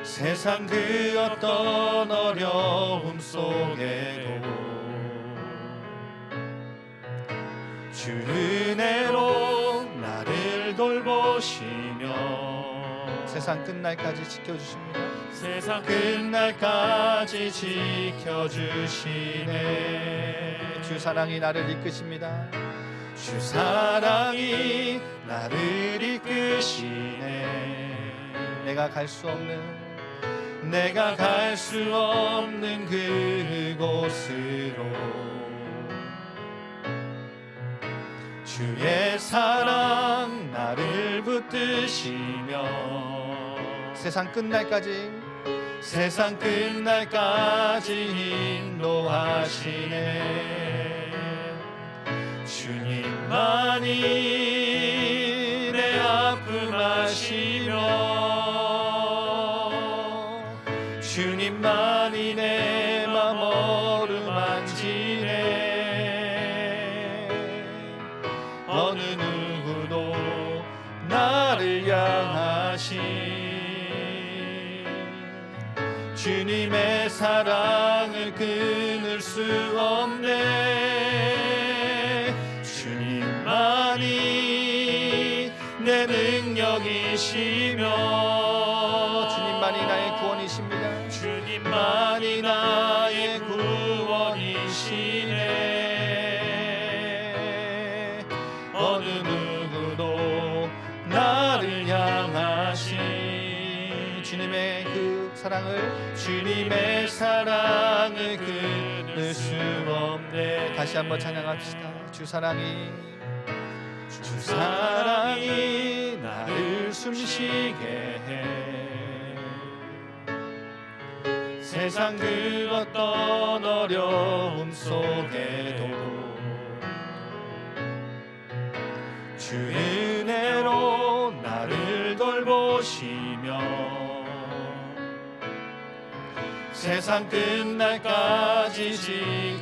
A: 세상 그 어떤 어려움 속에도 주 은혜로 나를 돌보시며 세상 끝날까지 지켜주십니다. 세상 끝날까지 지켜주시네. 주 사랑이 나를 이끄십니다. 주 사랑이 나를 이끄시네. 내가 갈 수 없는 그곳으로 주의 사랑 나를 붙드시며 세상 끝날까지 인도하시네. 주님만이 내 아픔 아시며 주님만이 내 맘 어루만지네. 어느 누구도 나를 향하신 주님의 사랑을 끊을 수 없네. 주님만이 내 능력이시며 주님만이 나의 구원이십니다. 주님만이 나의 구원이시네. 어느 누구도 나를 향하신 주님의 사랑을 끊을 수 없네. 다시 한번 찬양합시다. 주 사랑이 나를 숨쉬게 해. 세상 그 어떤 어려움 속에도 주 은혜로 나를 돌보시며 세상 끝날까지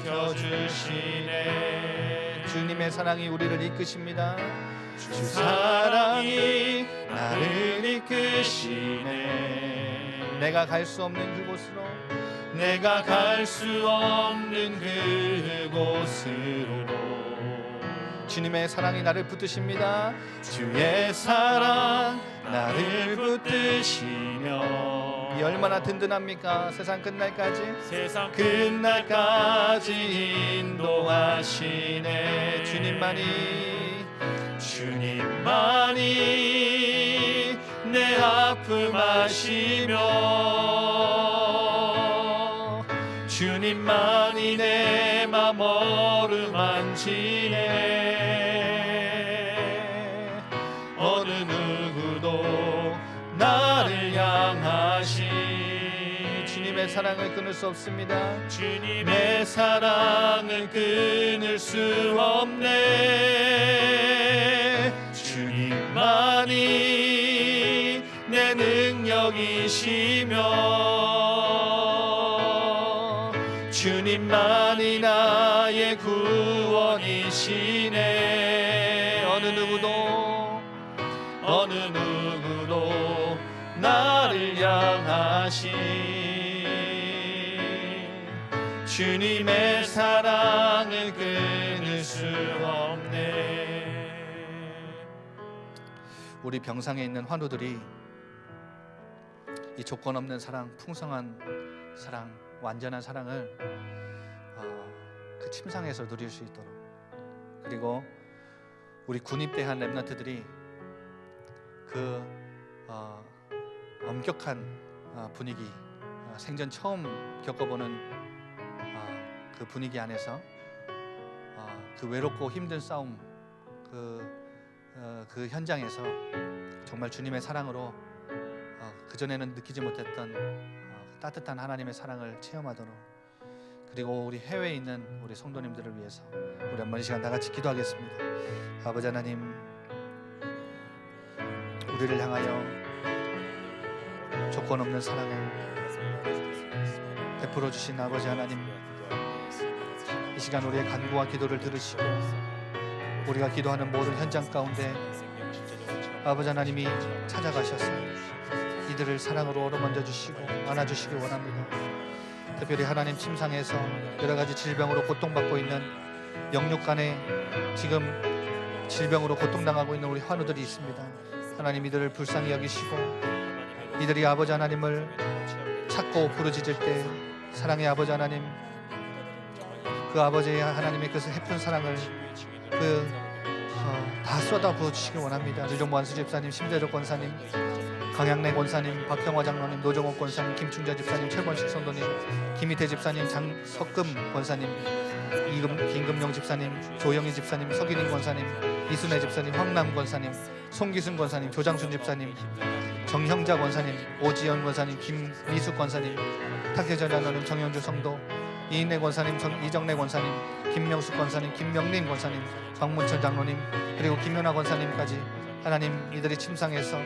A: 지켜주시네. 주님의 사랑이 우리를 이끄십니다. 주 사랑이 나를 이끄시네. 내가 갈 수 없는 그곳으로 주님의 사랑이 나를 붙드십니다. 주의 사랑 나를 붙드시며 이 얼마나 든든합니까? 세상 끝날까지 인도하시네. 주님만이 내 아픔 아시며 주님만이 내 맘 어루만지네. 어느 누구도 나를 향하신 주님의 사랑을 끊을 수 없습니다. 주님의 사랑을 끊을 수 없네. 주님만이 내 능력이시며 주님만이 나의 구원이시네. 어느 누구도 나를 향하신 주님의 사랑을 끊을 수 없네. 우리 병상에 있는 환우들이 이 조건 없는 사랑, 풍성한 사랑, 완전한 사랑을 그 침상에서 누릴 수 있도록, 그리고 우리 군입대한 렘넌트들이 그 엄격한 분위기, 생전 처음 겪어보는 그 분위기 안에서 그 외롭고 힘든 싸움, 그 현장에서 정말 주님의 사랑으로 그전에는 느끼지 못했던 따뜻한 하나님의 사랑을 체험하도록, 그리고 우리 해외에 있는 우리 성도님들을 위해서 우리 한번 이 시간 다 같이 기도하겠습니다. 아버지 하나님, 우리를 향하여 조건 없는 사랑을 베풀어 주신 아버지 하나님, 이 시간 우리의 간구와 기도를 들으시고 우리가 기도하는 모든 현장 가운데 아버지 하나님이 찾아가셔서 이들을 사랑으로 어루만져 주시고 안아주시기 원합니다. 특별히 하나님 침상에서 여러 가지 질병으로 고통받고 있는, 영육간에 지금 질병으로 고통당하고 있는 우리 환우들이 있습니다. 하나님, 이들을 불쌍히 여기시고 이들이 아버지 하나님을 찾고 부르짖을 때 사랑의 아버지 하나님, 그 아버지의 하나님의 그 해픈 사랑을 다 쏟아 부어주시기 원합니다. 류종모 안수 집사님, 심재적 권사님, 강양래 권사님, 박형화 장로님, 노정옥 권사님, 김충자 집사님, 최권식 성도님, 김희태 집사님, 장석금 권사님, 김금용 집사님, 조영희 집사님, 서기린 권사님, 이순애 집사님, 황남 권사님, 송기순 권사님, 조장순 집사님, 정형자 권사님, 오지연 권사님, 김미숙 권사님, 탁혜전 장로님, 정영주 성도, 이인래 권사님, 이정래 권사님, 김명숙 권사님, 김명린 권사님, 박문철 장로님, 그리고 김연아 권사님까지 하나님, 이들이 침상에서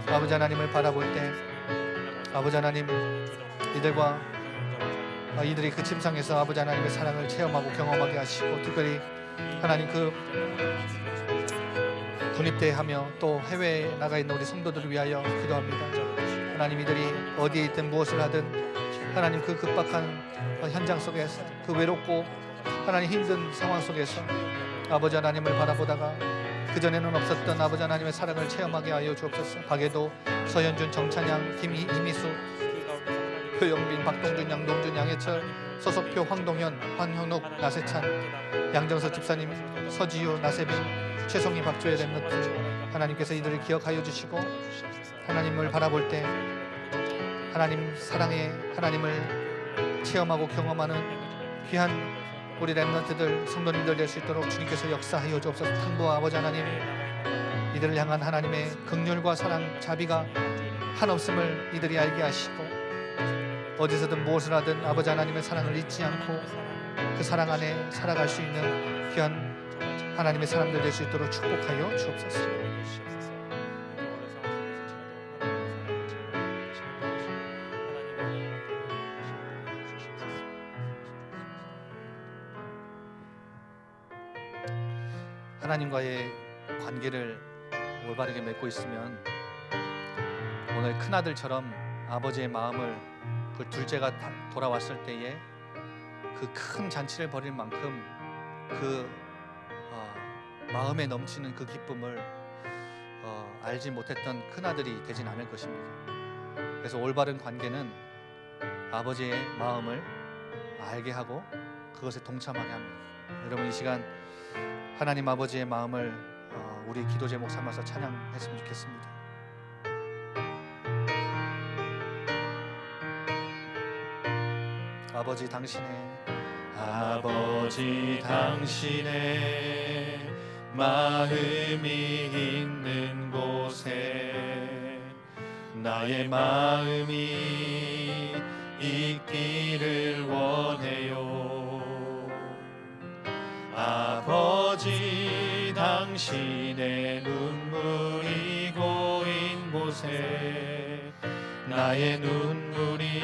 A: 아버지 하나님을 바라볼 때 아버지 하나님, 이들이 그 침상에서 아버지 하나님의 사랑을 체험하고 경험하게 하시고, 특별히 하나님 그 군입대하며 또 해외에 나가 있는 우리 성도들을 위하여 기도합니다. 하나님, 이들이 어디에 있든 무엇을 하든 하나님 그 급박한 현장 속에서, 그 외롭고 하나님 힘든 상황 속에서 아버지 하나님을 바라보다가 그전에는 없었던 아버지 하나님의 사랑을 체험하게 하여 주옵소서. 박예도, 서현준, 정찬양, 김희미수, 표영빈, 박동준, 양동준, 양해철, 서석표, 황동현, 황현욱, 나세찬, 양정석 집사님, 서지유, 나세빈, 최성희, 박조혜 렘넌트, 하나님께서 이들을 기억하여 주시고 하나님을 바라볼 때 하나님 사랑의 하나님을 체험하고 경험하는 귀한 우리 렘넌트들, 성도님들 될 수 있도록 주님께서 역사하여 주옵소서.ทั้부 아버지 하나님, 이들을 향한 하나님의 긍휼과 사랑, 자비가 한없음을 이들이 알게 하시고 어디서든 무엇을 하든 아버지 하나님의 사랑을 잊지 않고 그 사랑 안에 살아갈 수 있는 귀한 하나님의 사람들 될 수 있도록 축복하여 주옵소서. 하나님과의 관계를 올바르게 맺고 있으면 오늘 큰아들처럼 아버지의 마음을, 그 둘째가 돌아왔을 때에 그 큰 잔치를 벌일 만큼 그 마음에 넘치는 그 기쁨을 알지 못했던 큰아들이 되진 않을 것입니다. 그래서 올바른 관계는 아버지의 마음을 알게 하고 그것에 동참하게 합니다. 여러분, 이 시간 하나님 아버지의 마음을 우리 기도 제목 삼아서 찬양했으면 좋겠습니다. 아버지 당신의 마음이 있는 곳에 나의 마음이 있기를 원해요. 아버지, 당신의 눈물이 고인 곳에 나의 눈물이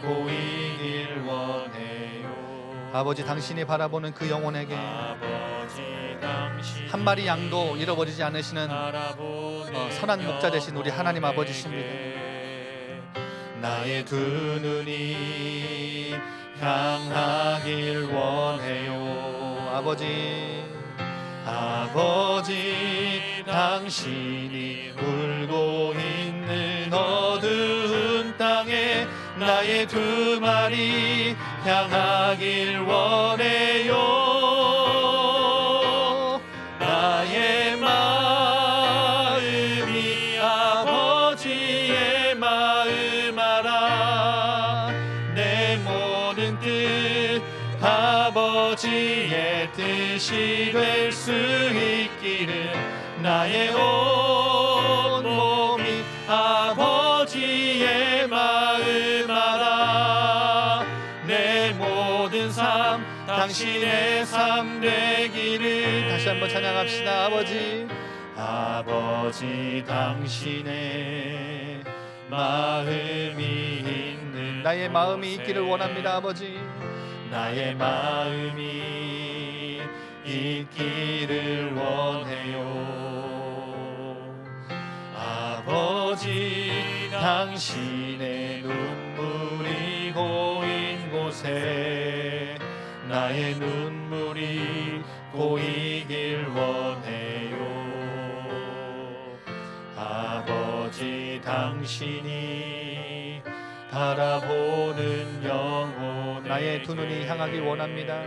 A: 고이길 원해요. 아버지, 당신이 바라보는 그 영혼에게 한 마리 양도 잃어버리지 않으시는 선한 목자 되신 우리 하나님 아버지십니다. 나의 두 눈이 향하길 원해요. 아버지 당신이 울고 있는 어두운 땅에 나의 두 마리 향하길 원해요. 나의 마음이 아버지의 마음 알아. 내 모든 뜻 아버지의 뜻이 될 수 있기를 나의 온 몸이 아버지의 마음 알아. 내 모든 삶 당신의 삶 되기를. 다시 한번 찬양합시다. 아버지 당신의 마음이 있는 나의 마음이 있기를 원합니다. 아버지 나의 마음이 있기를 원해요. 아버지 당신의 눈물이 고인 곳에 나의 눈물이 고이길 원해요. 아버지 당신이 바라보는 영혼 나의 두 눈이 향하길 원합니다.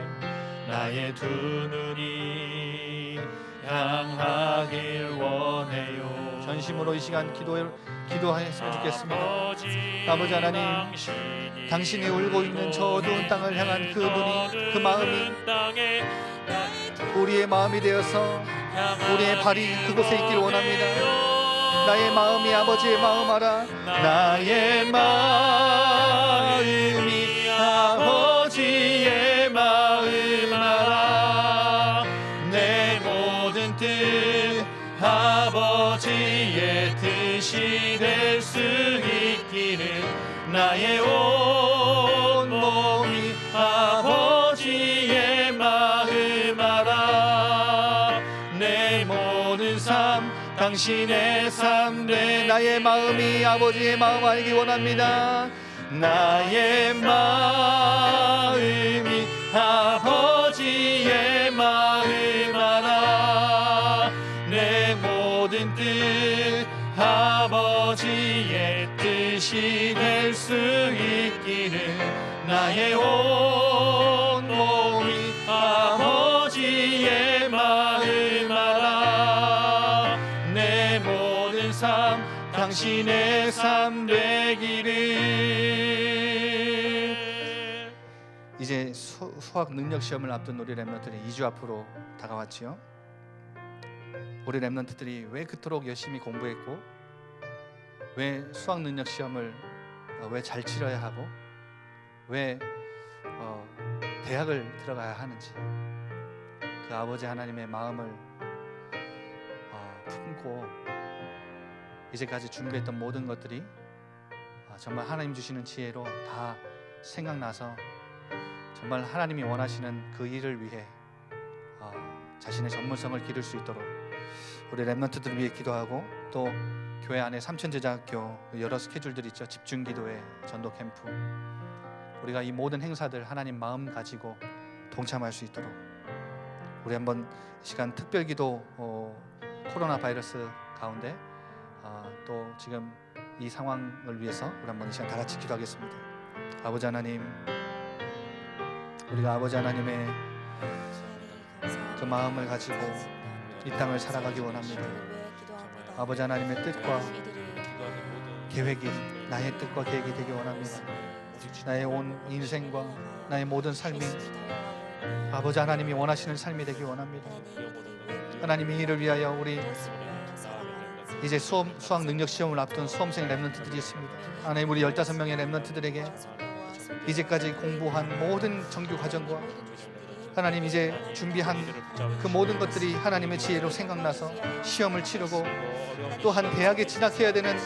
A: 나의 두 눈이 향하길 원해요. 전심으로 이 시간 기도하였으면 좋겠습니다. 아버지 하나님, 당신이 울고 있는 저 어두운 땅을 향한 그 눈이, 그 마음이 우리의 마음이 되어서 우리의 발이 그곳에 있길 원합니다. 나의 마음이 아버지의 마음 알아. 나의 마음이 아버지의 마음 알아. 내 모든 뜻 아버지의 뜻이 될 수 있기를 나의 온 몸이 아버지의 마음 알아. 내 모든 삶 당신의 삶 되 나의 마음이 아버지의 마음 알기 원합니다. 나의 마음이 아버지의 마음 알아. 내 모든 뜻 아버지의 뜻이 될 수 있기를 나의 온 몸이 아버지의 마음 알아. 내 모든 삶 당신의 삶 되기를. 이제 수학 능력 시험을 앞둔 우리 랩런트들이 2주 앞으로 다가왔지요. 우리 랩런트들이 왜 그토록 열심히 공부했고, 왜 수학 능력 시험을 왜 잘 치러야 하고, 왜 대학을 들어가야 하는지, 그 아버지 하나님의 마음을 품고 이제까지 준비했던 모든 것들이 정말 하나님 주시는 지혜로 다 생각나서 정말 하나님이 원하시는 그 일을 위해 자신의 전문성을 기를 수 있도록 우리 랩런트들을 위해 기도하고, 또 교회 안에 삼천제자학교 여러 스케줄들이 있죠. 집중기도회, 전도 캠프, 우리가 이 모든 행사들 하나님 마음 가지고 동참할 수 있도록 우리 한번 이 시간 특별기도, 코로나 바이러스 가운데 또 지금 이 상황을 위해서 우리 한번 이 시간 다 같이 기도하겠습니다. 아버지 하나님, 우리가 아버지 하나님의 그 마음을 가지고 이 땅을 살아가기 원합니다. 아버지 하나님의 뜻과 계획이 나의 뜻과 계획이 되기 원합니다. 나의 온 인생과 나의 모든 삶이 아버지 하나님이 원하시는 삶이 되기 원합니다. 하나님이 이를 위하여 우리 이제 수학 능력 시험을 앞둔 수험생 랩런트들이 있습니다. 하나님, 우리 15명의 랩런트들에게 이제까지 공부한 모든 정규 과정과 하나님 이제 준비한 그 모든 것들이 하나님의 지혜로 생각나서 시험을 치르고 또한 대학에 진학해야 되는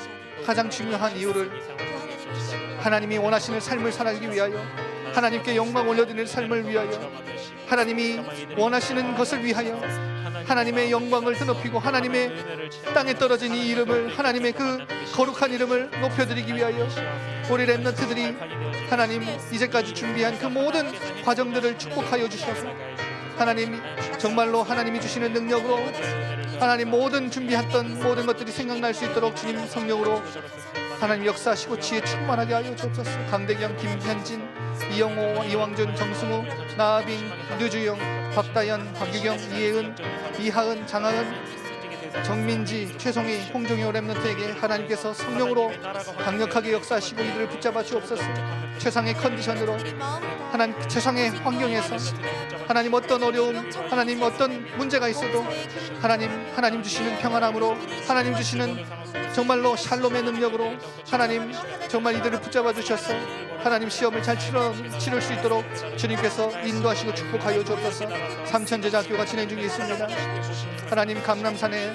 A: 가장 중요한 이유를 하나님이 원하시는 삶을 살아가기 위하여, 하나님께 영광 올려드리는 삶을 위하여, 하나님이 원하시는 것을 위하여 하나님의 영광을 드높이고 하나님의 땅에 떨어진 이 이름을, 하나님의 그 거룩한 이름을 높여드리기 위하여 우리 렘넌트들이 하나님 이제까지 준비한 그 모든 과정들을 축복하여 주셔서 하나님 정말로 하나님이 주시는 능력으로 하나님 모든 준비했던 모든 것들이 생각날 수 있도록 주님 성령으로 하나님 역사하시고 지혜 충만하게 하여 주옵소서. 강대경, 김현진, 이영호, 이왕준, 정승우, 나아빈, 류주영, 박다연, 박유경, 이혜은, 이하은, 장하은, 정민지, 최성희, 홍종효 렘넌트에게 하나님께서 성령으로 강력하게 역사하시고 이들을 붙잡아 주옵소서. 최상의 컨디션으로 하나님 최상의 환경에서 하나님 어떤 어려움, 하나님 어떤 문제가 있어도 하나님 주시는 평안함으로 하나님 주시는 정말로 샬롬의 능력으로 하나님 정말 이들을 붙잡아 주셔서 하나님 시험을 잘 치를 수 있도록 주님께서 인도하시고 축복하여 주옵소서. 삼천제자학교가 진행 중에 있습니다. 하나님 감람산에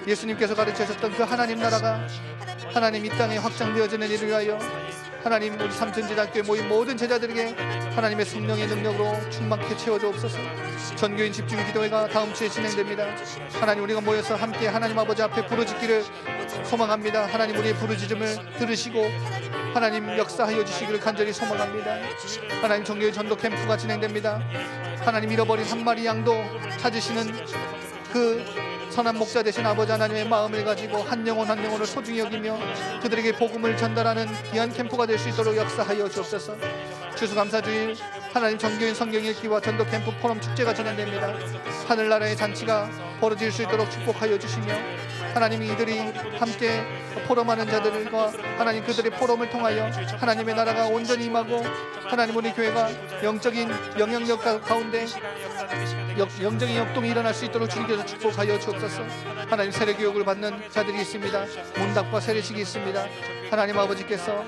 A: 예수님께서 가르치셨던 그 하나님 나라가 하나님 이 땅에 확장되어지는 일을 위하여 하나님 우리 삼천제자학교에 모인 모든 제자들에게 하나님의 성령의 능력으로 충만케 채워주옵소서. 전교인 집중 기도회가 다음 주에 진행됩니다. 하나님 우리가 모여서 함께 하나님 아버지 앞에 부르짖기를 소망합니다. 하나님 우리의 부르짖음을 들으시고 하나님 역사하여 주시기를 간절히 소망합니다. 하나님 전교인 전도 캠프가 진행됩니다. 하나님 잃어버린 한 마리 양도 찾으시는 그 선한 목자 되신 아버지 하나님의 마음을 가지고 한 영혼 한 영혼을 소중히 여기며 그들에게 복음을 전달하는 귀한 캠프가 될 수 있도록 역사하여 주옵소서. 추수감사주일 하나님 정교인 성경 읽기와 전도 캠프 포럼 축제가 진행됩니다. 하늘나라의 잔치가 벌어질 수 있도록 축복하여 주시며 하나님 이들이 함께 포럼하는 자들과 하나님 그들의 포럼을 통하여 하나님의 나라가 온전히 임하고 하나님 우리 교회가 영적인 영향력 가운데 영적인 역동이 일어날 수 있도록 주님께서 축복하여 주옵소서. 하나님 세례교육을 받는 자들이 있습니다. 문답과 세례식이 있습니다. 하나님 아버지께서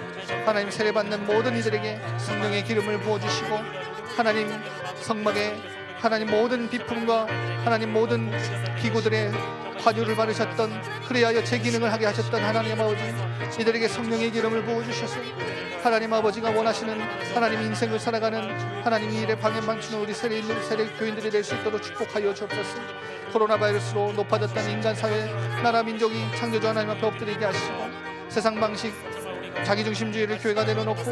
A: 하나님 세례받는 모든 이들에게 성령의 기름을 부어주시고 하나님 성막에 하나님 모든 비품과 하나님 모든 기구들의 관유를 바르셨던 그리하여 제 기능을 하게 하셨던 하나님 아버지 이들에게 성령의 기름을 부어주셔서 하나님 아버지가 원하시는 하나님 인생을 살아가는 하나님 이 일에 방해만 주는 우리 세례 교인들이 될 수 있도록 축복하여 주옵소서. 코로나 바이러스로 높아졌던 인간사회 나라 민족이 창조주 하나님 앞에 엎드리게 하시고 세상 방식 자기중심주의를 교회가 내려놓고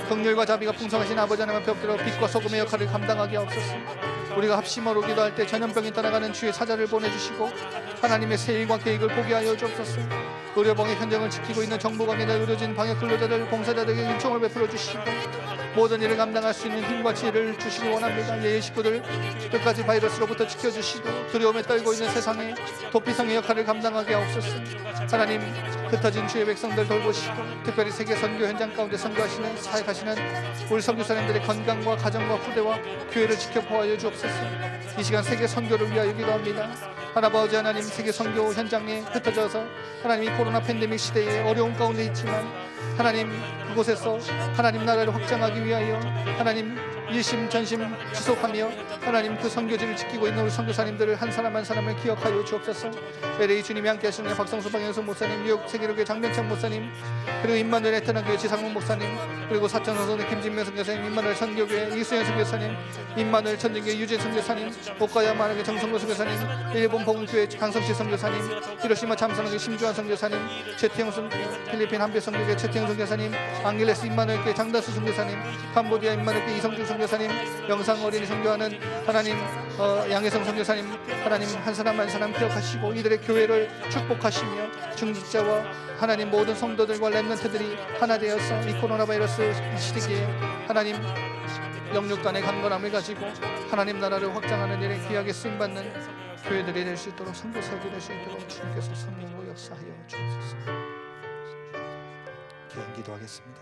A: 긍휼과 자비가 풍성하신 아버지 하나님 앞에 엎드려 빛과 소금의 역할을 감당하게 하옵소서. 우리가 합심으로 기도할 때 전염병이 떠나가는 주의 사자를 보내주시고 하나님의 새 일과 계획을 보게 하여 주옵소서. 의료방의 현장을 지키고 있는 정부방이나 의료진 방역 근로자들 봉사자들에게 은총을 베풀어 주시고 모든 일을 감당할 수 있는 힘과 지혜를 주시기 원합니다. 예의 식구들 끝까지 바이러스로부터 지켜주시고 두려움에 떨고 있는 세상에 도피성의 역할을 감당하게 하옵소서. 하나님 흩어진 주의 백성들 돌보시고 특별히 세계 선교 현장 가운데 선교하시는 사역하시는 우리 선교사님들의 건강과 가정과 후대와 교회를 지켜보아여 주옵소서. 이 시간 세계 선교를 위하여 기도합니다. 아버지 하나님 세계 선교 현장에 흩어져서 하나님 이 코로나 팬데믹 시대에 어려운 가운데 있지만 하나님 그곳에서 하나님 나라를 확장하기 위하여 하나님 일심 전심 지속하며 하나님 그 선교지를 지키고 있는 우리 선교사님들을 한 사람 한 사람을 기억하여 주옵소서. LA 주님이 함께 하시는 박성수 방영수 목사님, 뉴욕 세계로교회 장병창 목사님, 그리고 임마누엘 에터나교회 지상문 목사님, 그리고 사천호선의 김진명 선교사님, 임마누엘 선교교회 이수연 선교사님, 임마누엘 천진교회 유진 선교사님, 오카야 만학의 정성도 선교사님, 일본 복음교회 강성치 선교사님, 히로시마 참선교회 심주환 선교사님, 최태영 필리핀 한배 선교교회 최태영 선교사님, 앙겔레스 임마누엘교회 장다수 선교사님, 캄보디아 임마누엘교회 이성주 선교사님, 영상 어린이 선교하는 하나님 양혜성 선교사님, 하나님 한 사람 한 사람 기억하시고 이들의 교회를 축복하시며 중직자와 하나님 모든 성도들과 렘넌트들이 하나 되어서 이 코로나 바이러스 시대기에 하나님 영육간의 강건함을 가지고 하나님 나라를 확장하는 일에 귀하게 쓰임받는 교회들이 될 수 있도록 선교사역이 될 수 있도록 주님께서 성령으로 역사하여 주옵소서. 기도하겠습니다.